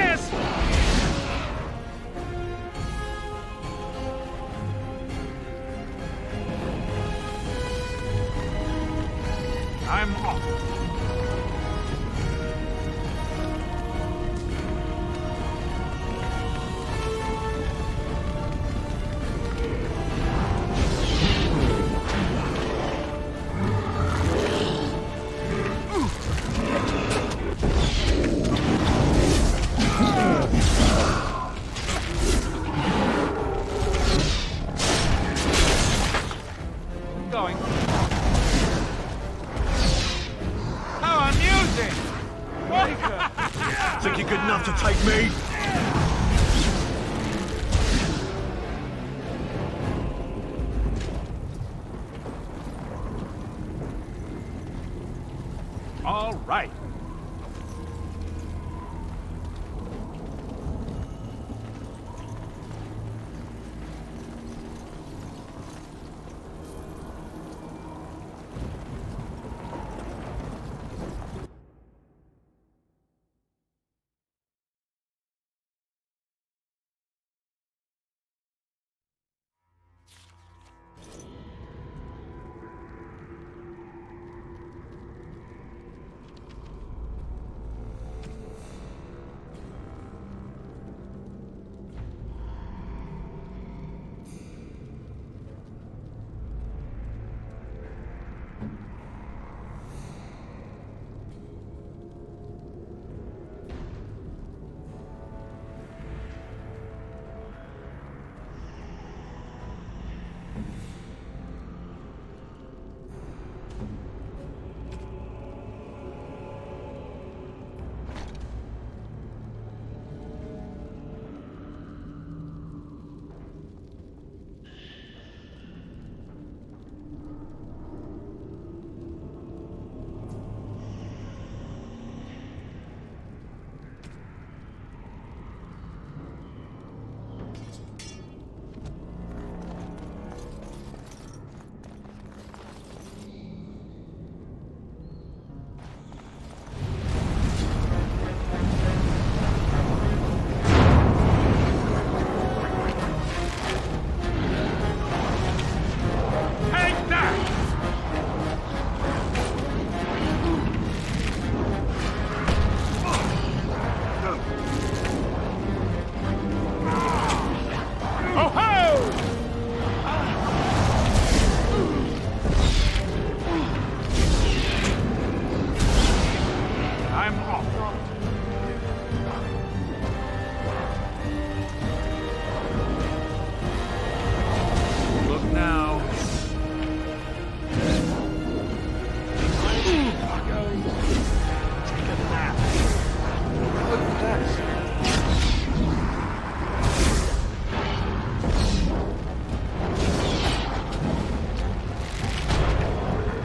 this! I'm off. Going. How amusing! Think you're good enough to take me? All right.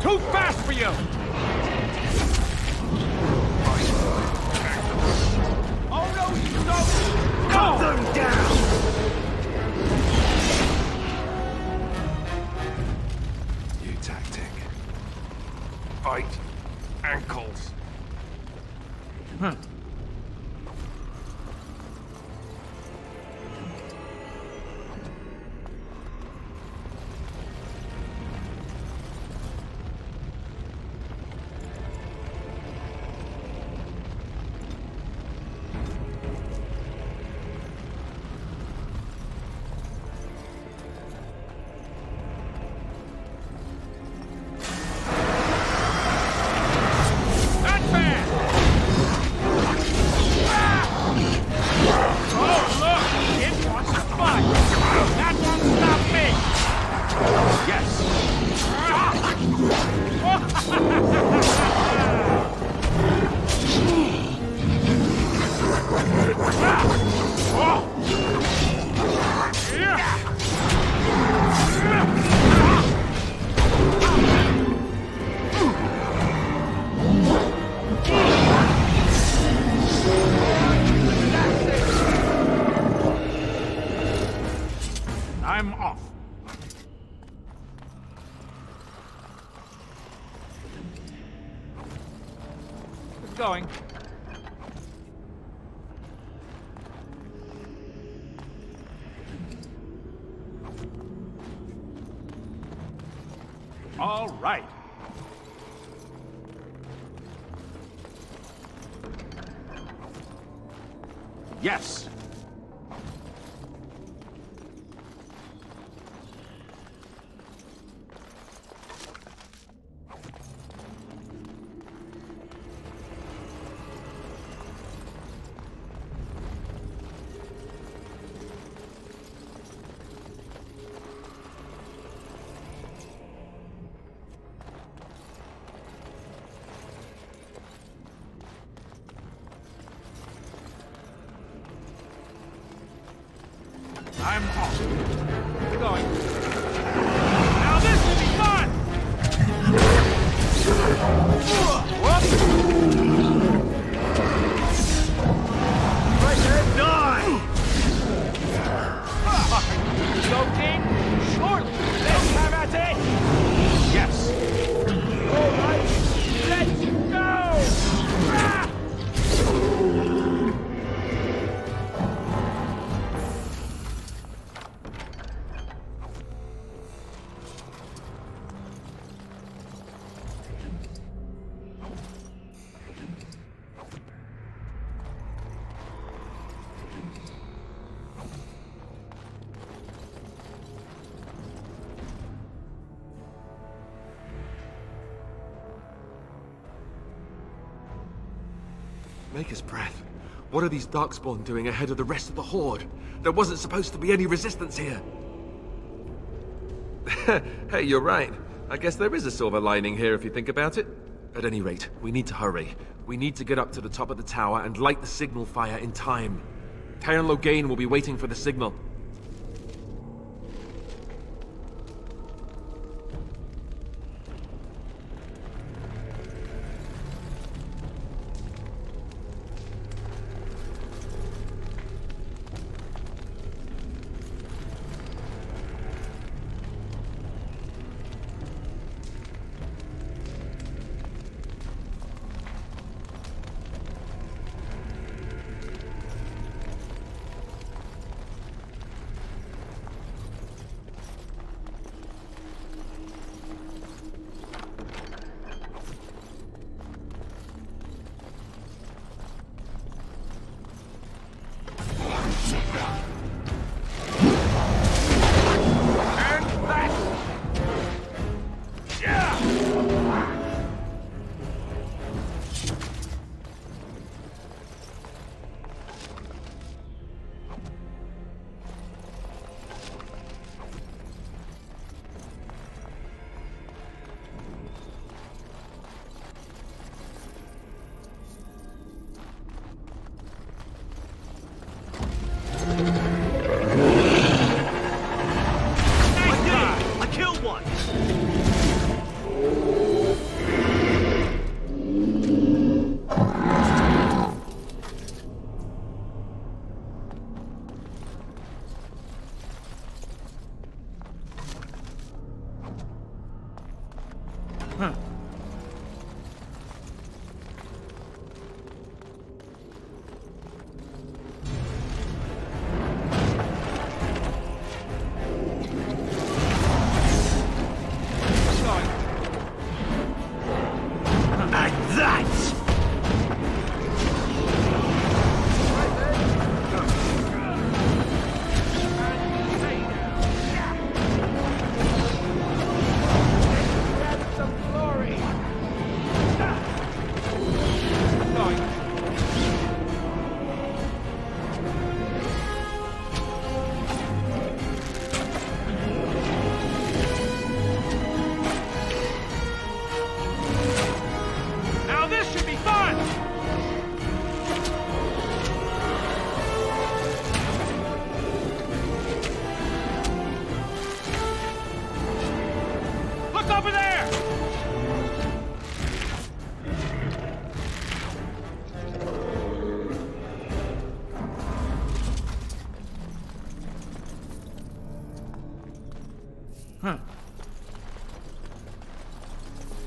Too fast for you! All right. Yes. I'm off. We're going. Now this will be fun! Whoops! Right there, die! Joking? Surely! Let's have at it! Yes. All right, let's go! Ah! Maker's breath. What are these Darkspawn doing ahead of the rest of the Horde? There wasn't supposed to be any resistance here. Hey, you're right. I guess there is a silver lining here if you think about it. At any rate, we need to hurry. We need to get up to the top of the tower and light the signal fire in time. Teyrn Loghain will be waiting for the signal.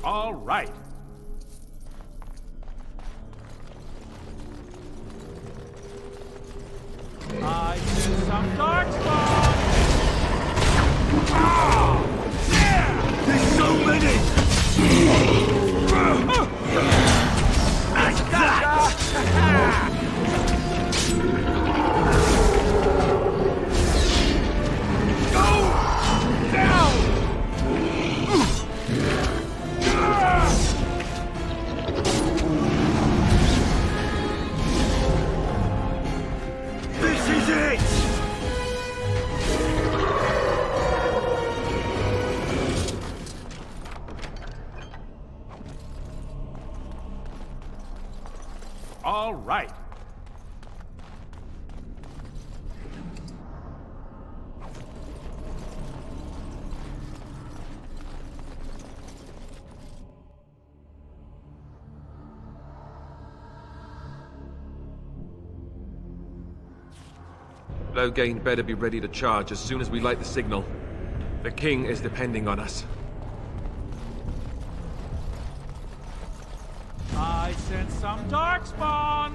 All right. I see some Darkspawn! Ah! Yeah! There's so many! Loghain better be ready to charge as soon as we light the signal. The king is depending on us. I sense some darkspawn!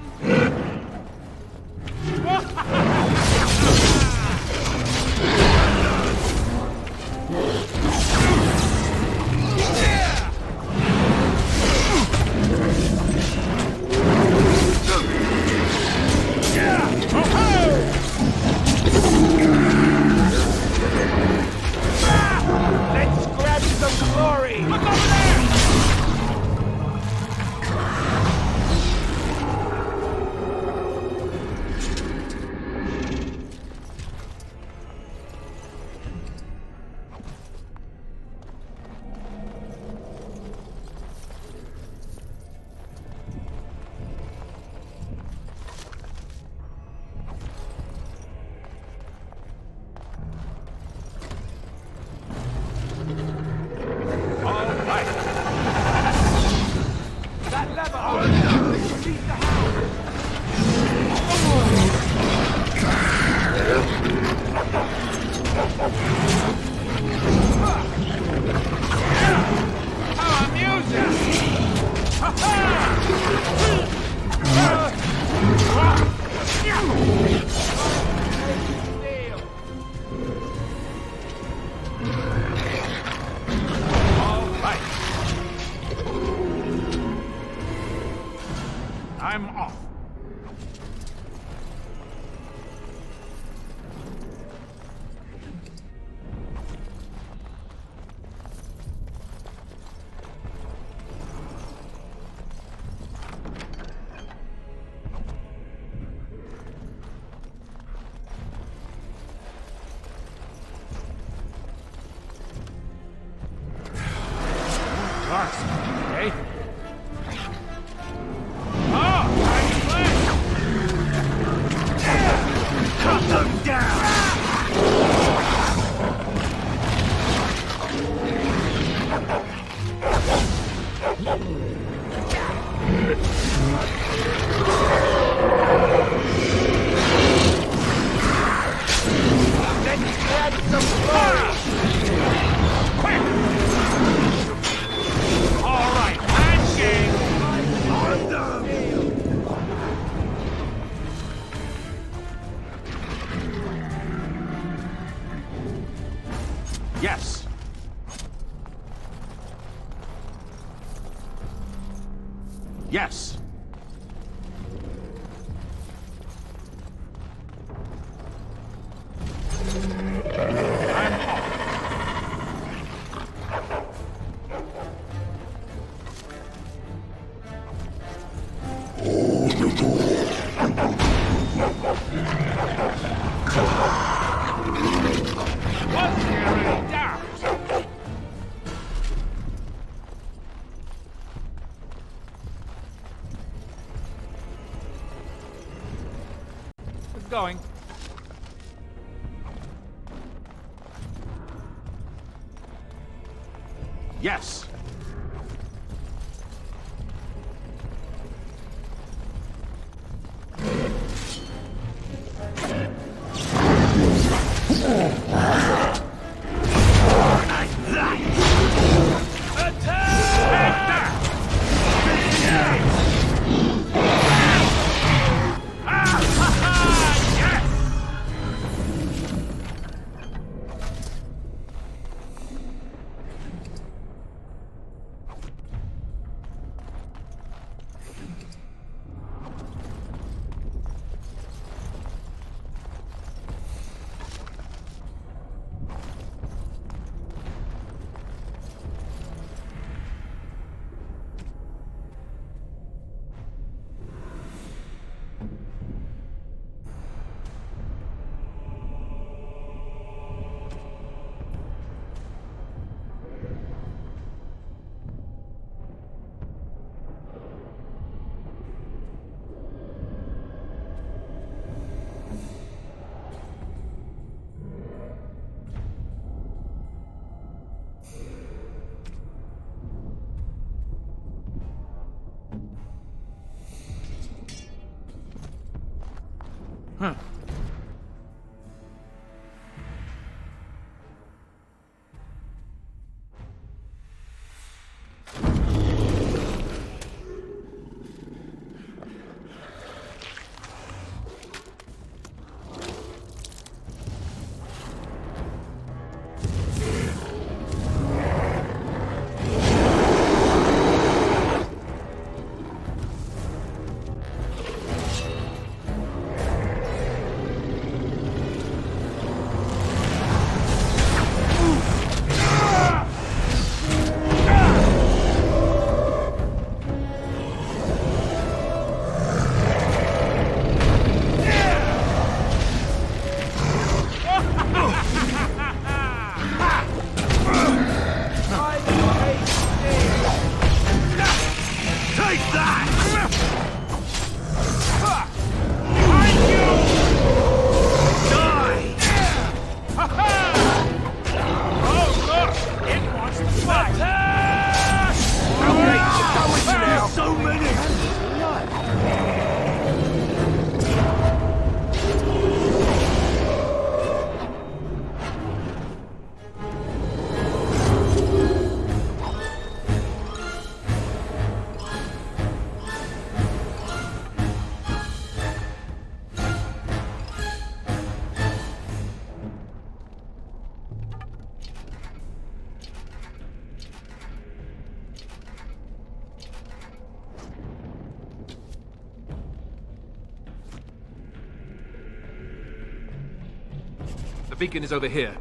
Let's grab some glory! Look over there! I'm off. Darkspawn, eh? Cut them down! Let's grab some glory! Quick! All right, handshake! On them! Yes. Yes. Was there any doubt? It's going. Yes. Huh. The beacon is over here.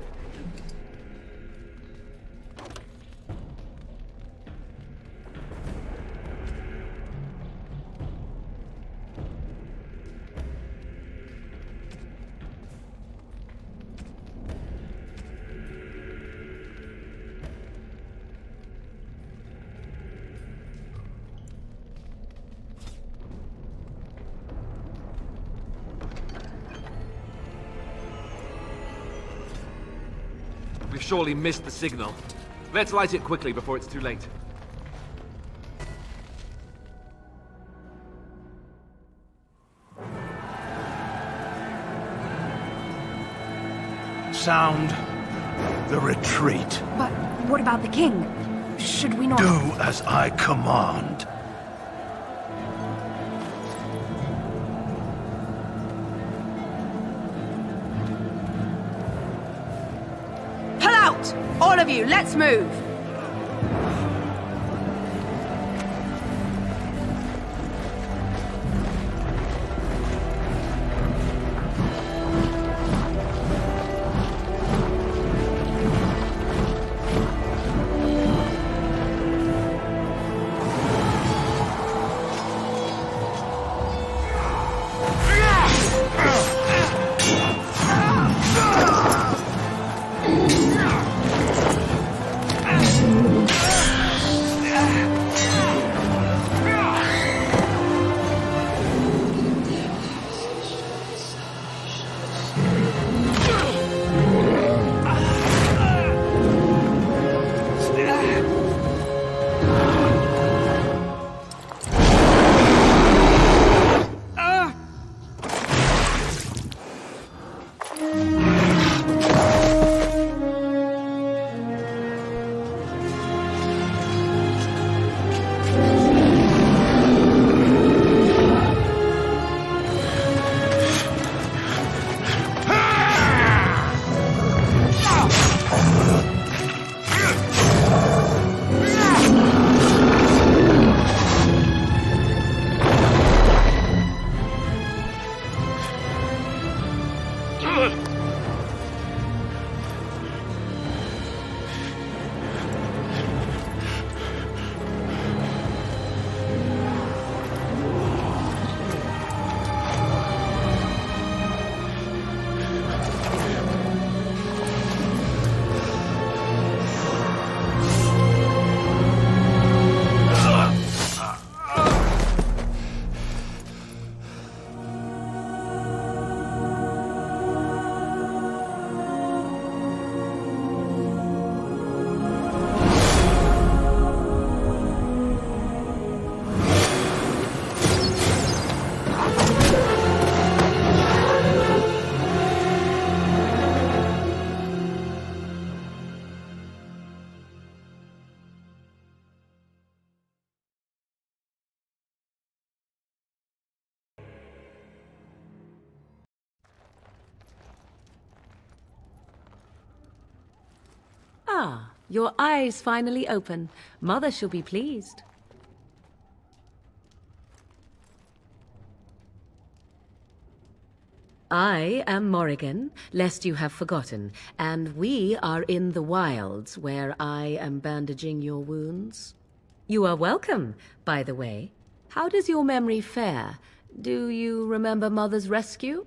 We've surely missed the signal. Let's light it quickly before it's too late. Sound the retreat. But what about the king? Should we not... Do as I command. Pull out! All of you, let's move! Ah, your eyes finally open. Mother shall be pleased. I am Morrigan, lest you have forgotten, and we are in the wilds where I am bandaging your wounds. You are welcome, by the way. How does your memory fare? Do you remember Mother's rescue?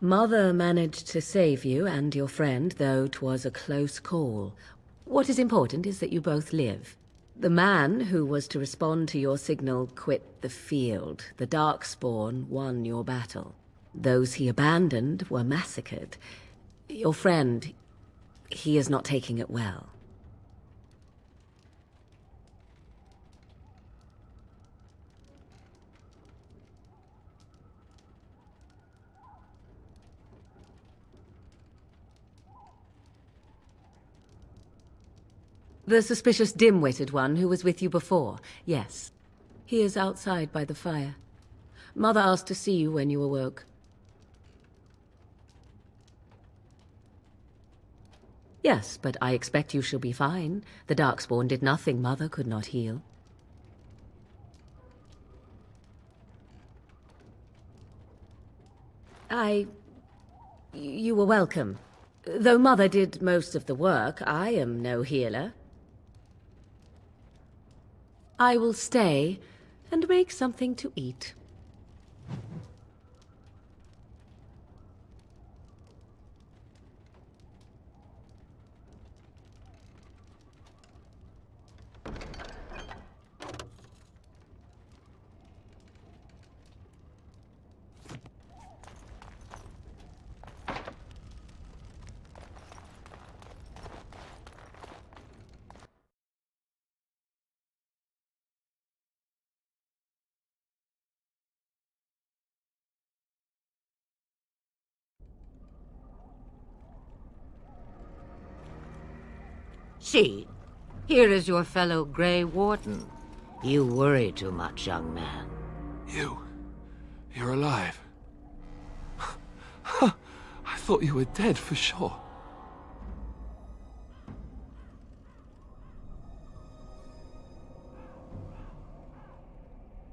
Mother managed to save you and your friend, though 'twas a close call. What is important is that you both live. The man who was to respond to your signal quit the field. The Darkspawn won your battle. Those he abandoned were massacred. Your friend, he is not taking it well. The suspicious dim-witted one who was with you before, yes. He is outside by the fire. Mother asked to see you when you awoke. Yes, but I expect you shall be fine. The Darkspawn did nothing Mother could not heal. You were welcome. Though Mother did most of the work, I am no healer. I will stay and make something to eat. See, here is your fellow Grey Warden. You worry too much, young man. You're alive. I thought you were dead for sure.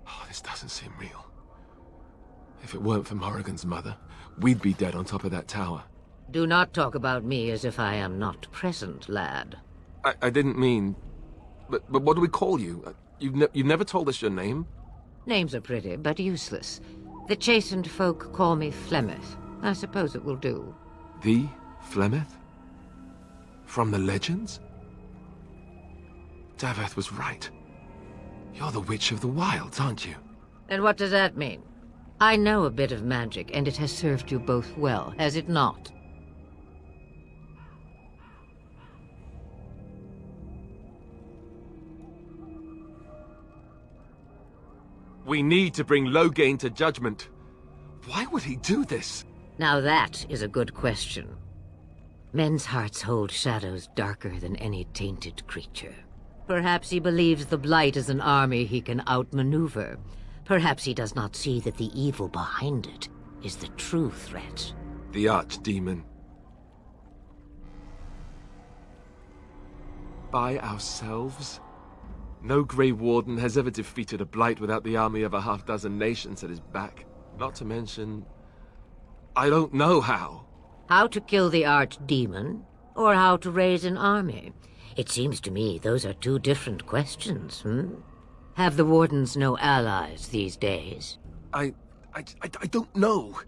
Oh, this doesn't seem real. If it weren't for Morrigan's mother, we'd be dead on top of that tower. Do not talk about me as if I am not present, lad. I didn't mean... But what do we call you? You've never told us your name? Names are pretty, but useless. The chastened folk call me Flemeth. I suppose it will do. The Flemeth? From the legends? Daveth was right. You're the Witch of the Wilds, aren't you? And what does that mean? I know a bit of magic, and it has served you both well, has it not? We need to bring Loghain to judgment. Why would he do this? Now that is a good question. Men's hearts hold shadows darker than any tainted creature. Perhaps he believes the Blight is an army he can outmaneuver. Perhaps he does not see that the evil behind it is the true threat. The Archdemon. By ourselves? No Grey Warden has ever defeated a Blight without the army of a half-dozen nations at his back. Not to mention... I don't know how. How to kill the Archdemon, or how to raise an army? It seems to me those are two different questions, Have the Wardens no allies these days? I don't know.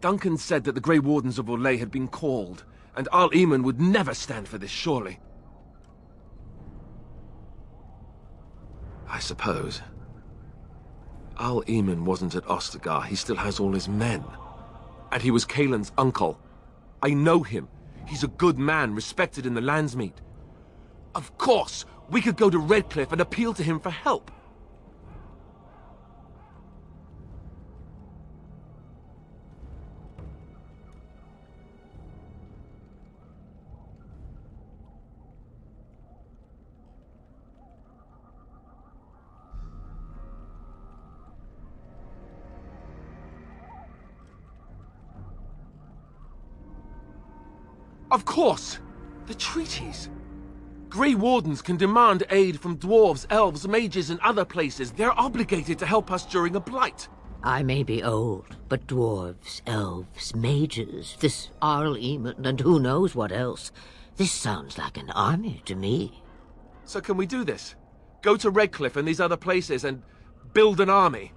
Duncan said that the Grey Wardens of Orlais had been called, and Arl Eamon would never stand for this, surely. I suppose. Arl Eamon wasn't at Ostagar. He still has all his men. And he was Cailan's uncle. I know him. He's a good man, respected in the Landsmeet. Of course, we could go to Redcliffe and appeal to him for help. Of course! The treaties! Grey Wardens can demand aid from dwarves, elves, mages, and other places. They're obligated to help us during a blight. I may be old, but dwarves, elves, mages, this Arl Eamon, and who knows what else. This sounds like an army to me. So can we do this? Go to Redcliffe and these other places and build an army?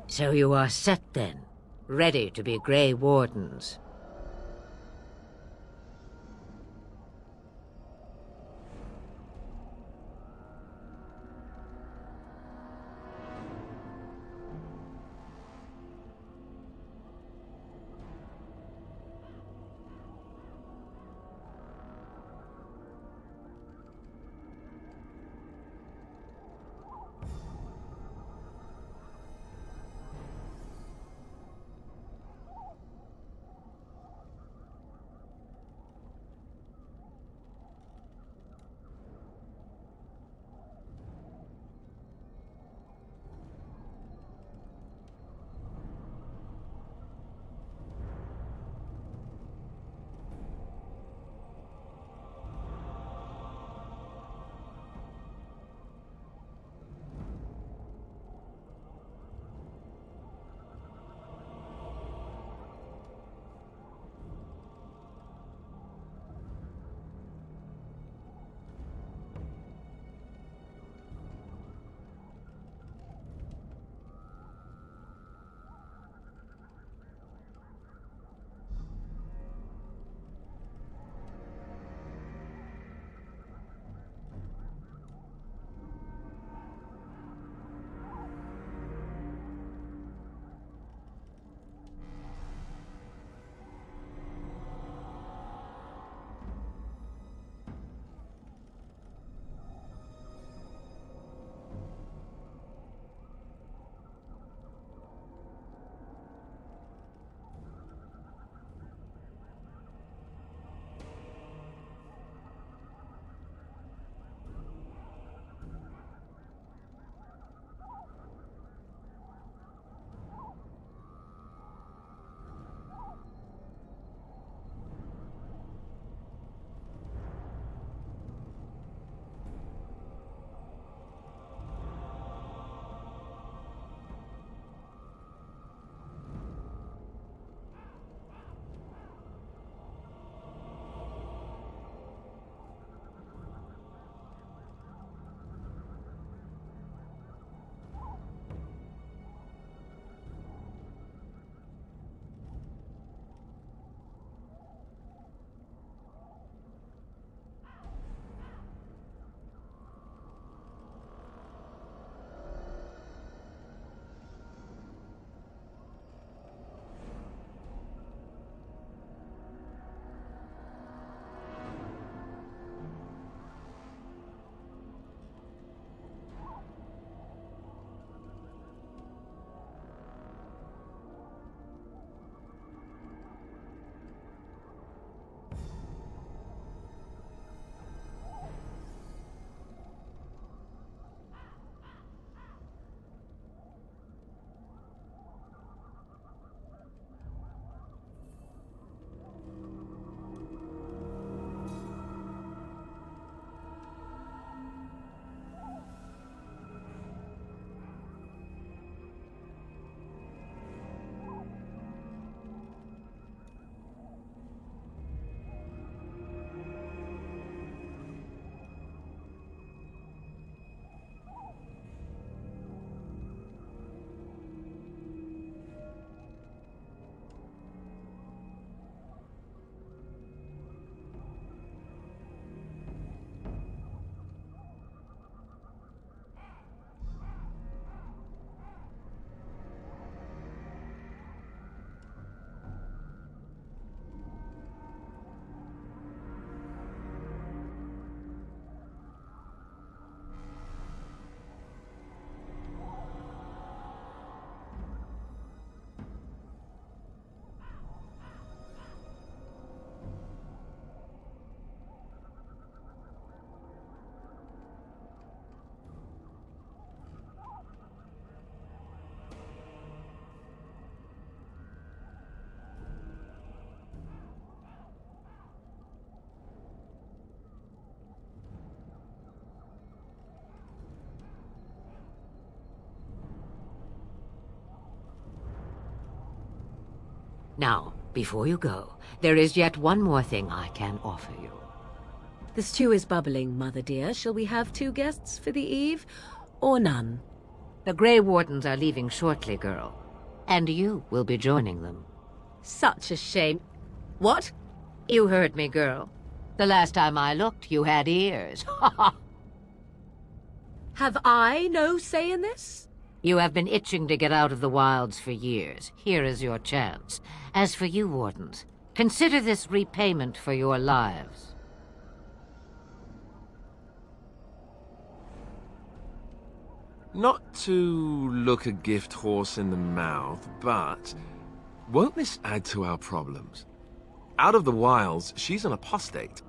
So you are set then, ready to be Grey Wardens. Now, before you go, there is yet one more thing I can offer you. The stew is bubbling, Mother dear. Shall we have 2 guests for the eve, or none? The Grey Wardens are leaving shortly, girl. And you will be joining them. Such a shame. What? You heard me, girl. The last time I looked, you had ears. Have I no say in this? You have been itching to get out of the wilds for years. Here is your chance. As for you, Wardens, consider this repayment for your lives. Not to look a gift horse in the mouth, but won't this add to our problems? Out of the wilds, she's an apostate.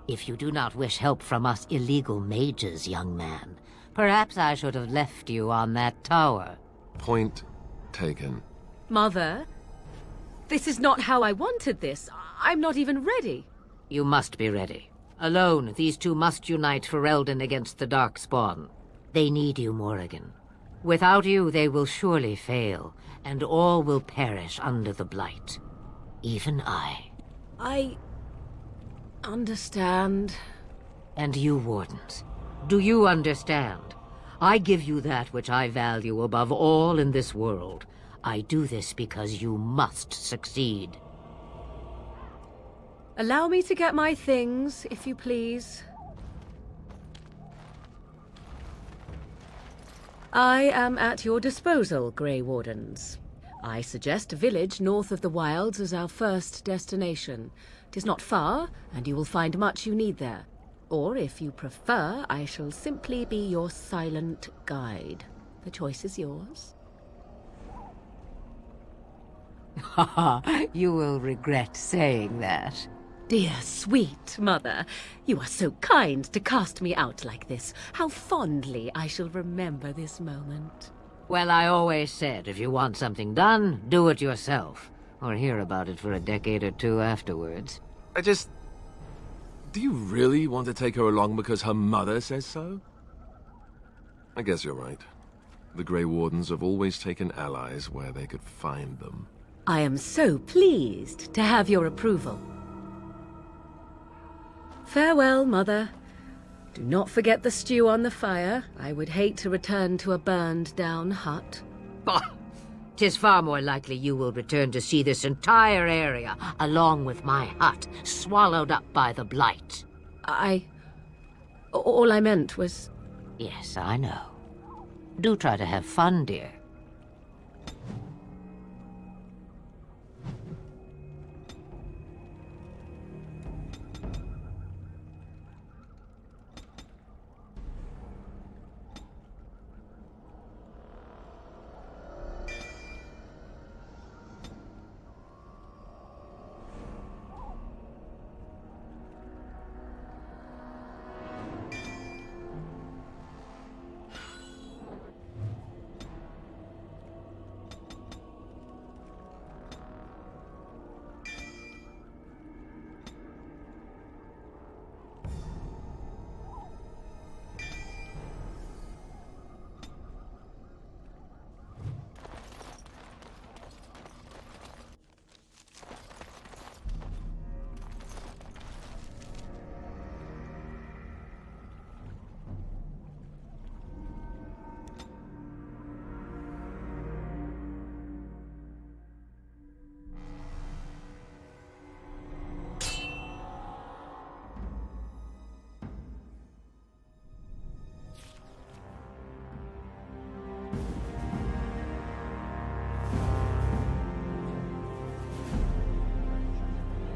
If you do not wish help from us illegal mages, young man, perhaps I should have left you on that tower. Point taken. Mother, this is not how I wanted this. I'm not even ready. You must be ready. Alone, these 2 must unite Ferelden against the Darkspawn. They need you, Morrigan. Without you, they will surely fail, and all will perish under the Blight. Even I. I understand. And you, Wardens, do you understand? I give you that which I value above all in this world. I do this because you must succeed. Allow me to get my things, if you please. I am at your disposal, Grey Wardens. I suggest a village north of the wilds as our first destination. 'Tis not far, and you will find much you need there. Or, if you prefer, I shall simply be your silent guide. The choice is yours. You will regret saying that. Dear, sweet mother, you are so kind to cast me out like this. How fondly I shall remember this moment. Well, I always said, if you want something done, do it yourself. Or hear about it for a decade or 2 afterwards. Do you really want to take her along because her mother says so? I guess you're right. The Grey Wardens have always taken allies where they could find them. I am so pleased to have your approval. Farewell, Mother. Do not forget the stew on the fire. I would hate to return to a burned-down hut. Bah! 'Tis far more likely you will return to see this entire area, along with my hut, swallowed up by the Blight. All I meant was... Yes, I know. Do try to have fun, dear.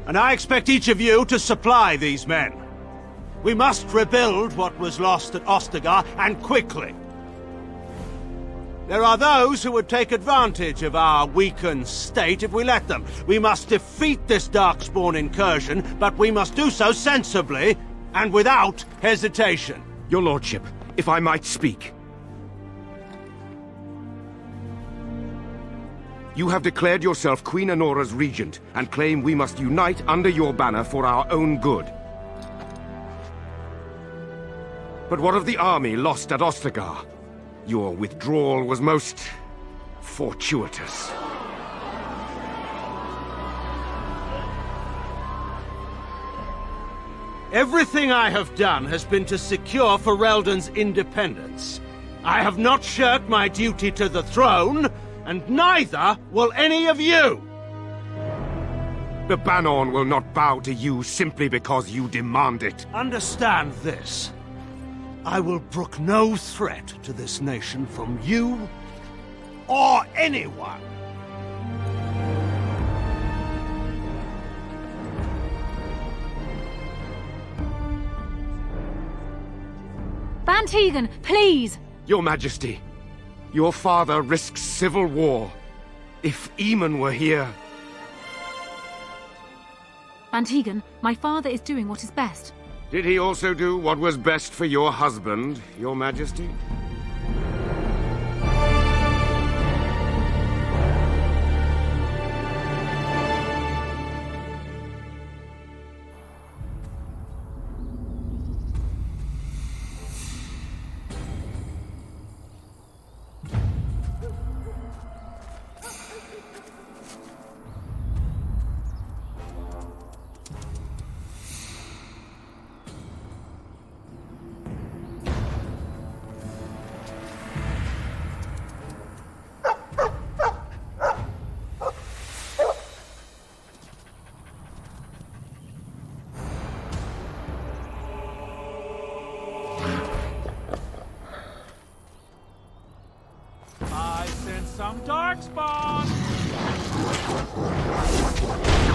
And I expect each of you to supply these men. We must rebuild what was lost at Ostagar, and quickly. There are those who would take advantage of our weakened state if we let them. We must defeat this Darkspawn incursion, but we must do so sensibly and without hesitation. Your lordship, if I might speak. You have declared yourself Queen Anora's regent, and claim we must unite under your banner for our own good. But what of the army lost at Ostagar? Your withdrawal was most fortuitous. Everything I have done has been to secure Ferelden's independence. I have not shirked my duty to the throne, and neither will any of you! The Banon will not bow to you simply because you demand it. Understand this. I will brook no threat to this nation from you or anyone. Van Tegan, please! Your Majesty, your father risks civil war. If Eamon were here... Van Tegan, my father is doing what is best. Did he also do what was best for your husband, Your Majesty? I sense some darkspawn!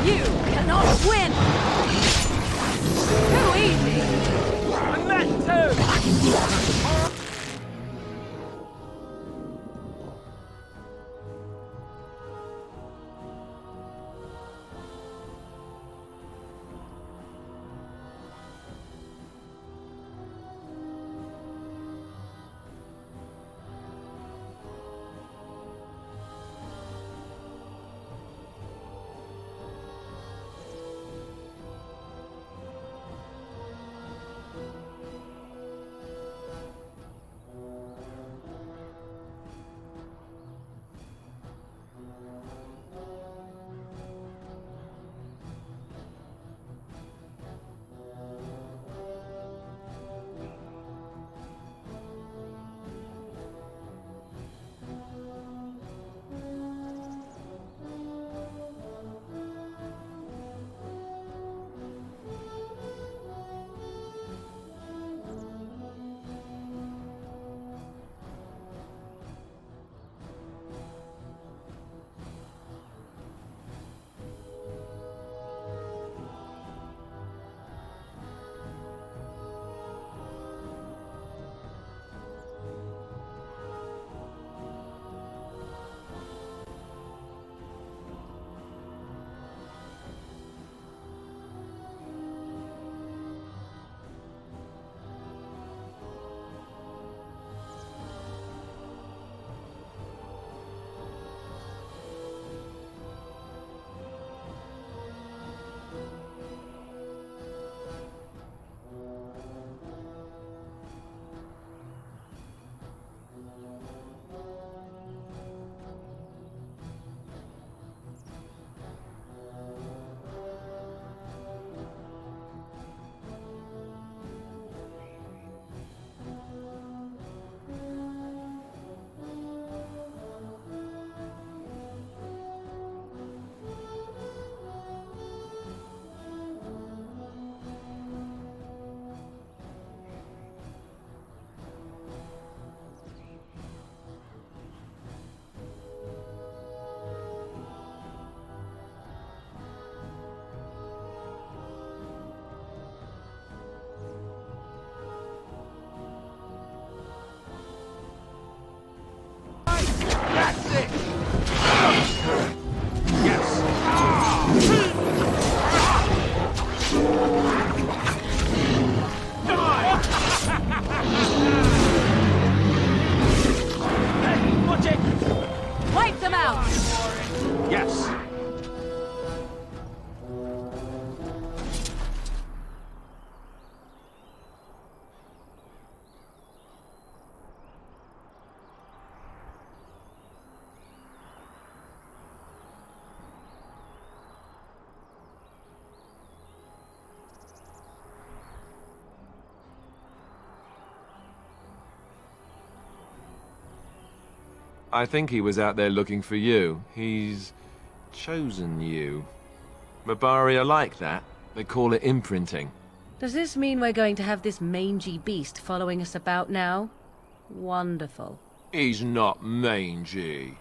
You cannot win! Too easy! And that too! I think he was out there looking for you. He's chosen you. Mabari are like that. They call it imprinting. Does this mean we're going to have this mangy beast following us about now? Wonderful. He's not mangy.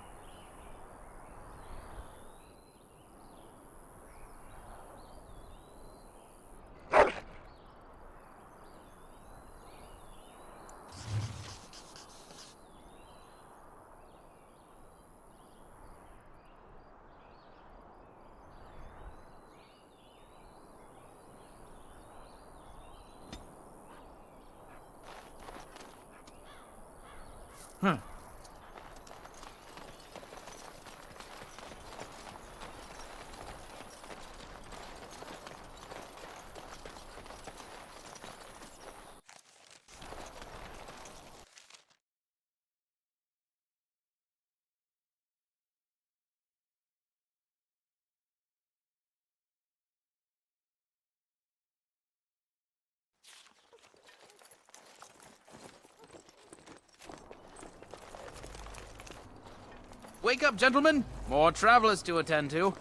Wake up, gentlemen! More travelers to attend to.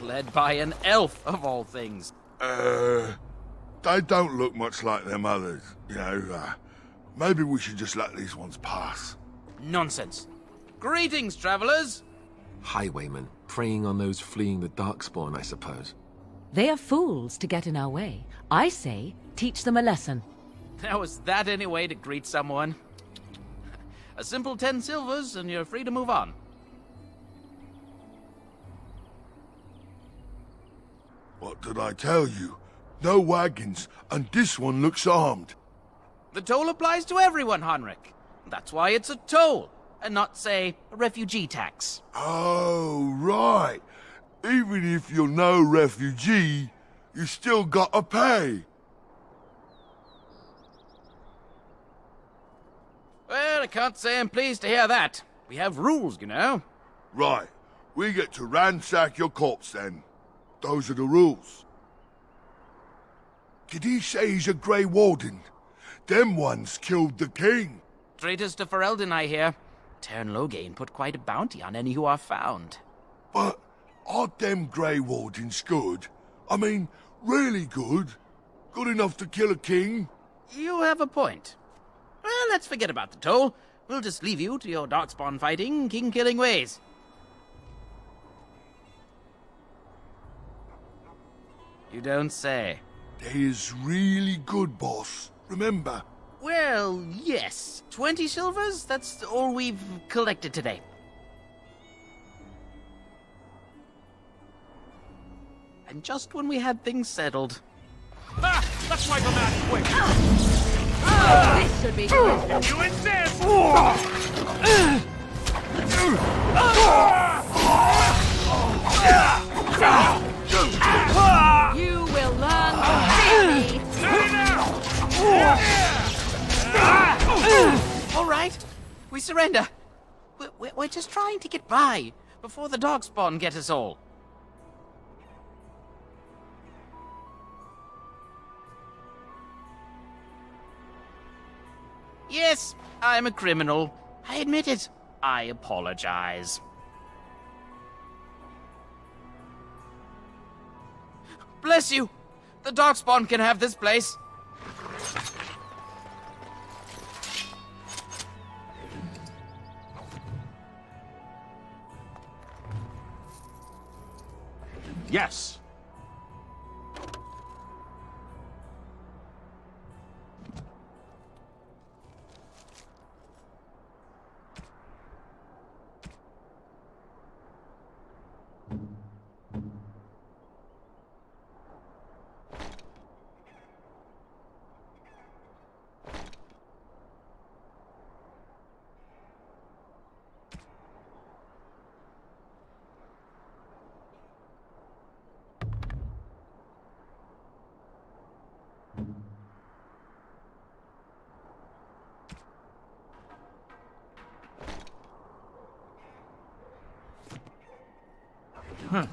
Led by an elf, of all things. They don't look much like them others, you know. Maybe we should just let these ones pass. Nonsense. Greetings, travelers! Highwaymen, preying on those fleeing the Darkspawn, I suppose. They are fools to get in our way. I say, teach them a lesson. Now, is that any way to greet someone? A simple 10 silvers, and you're free to move on. What did I tell you? No wagons, and this one looks armed. The toll applies to everyone, Henrik. That's why it's a toll, and not, say, a refugee tax. Oh, right. Even if you're no refugee, you still gotta pay. Well, I can't say I'm pleased to hear that. We have rules, you know. Right. We get to ransack your corpse, then. Those are the rules. Did he say he's a Grey Warden? Them ones killed the king. Traitors to Ferelden, I hear. Teyrn Loghain put quite a bounty on any who are found. But aren't them Grey Wardens good? I mean, really good? Good enough to kill a king? You have a point. Well, let's forget about the toll. We'll just leave you to your Darkspawn fighting, king-killing ways. You don't say. They is really good, boss. Remember? Well, yes. 20 silvers? That's all we've collected today. And just when we had things settled. Ha! Let's wipe them out quick! This should be good. If you insist! You will learn to fear me! All right, we surrender. We're just trying to get by before the Darkspawn get us all. Yes, I'm a criminal. I admit it. I apologize. Bless you! The Darkspawn can have this place. Yes. Huh.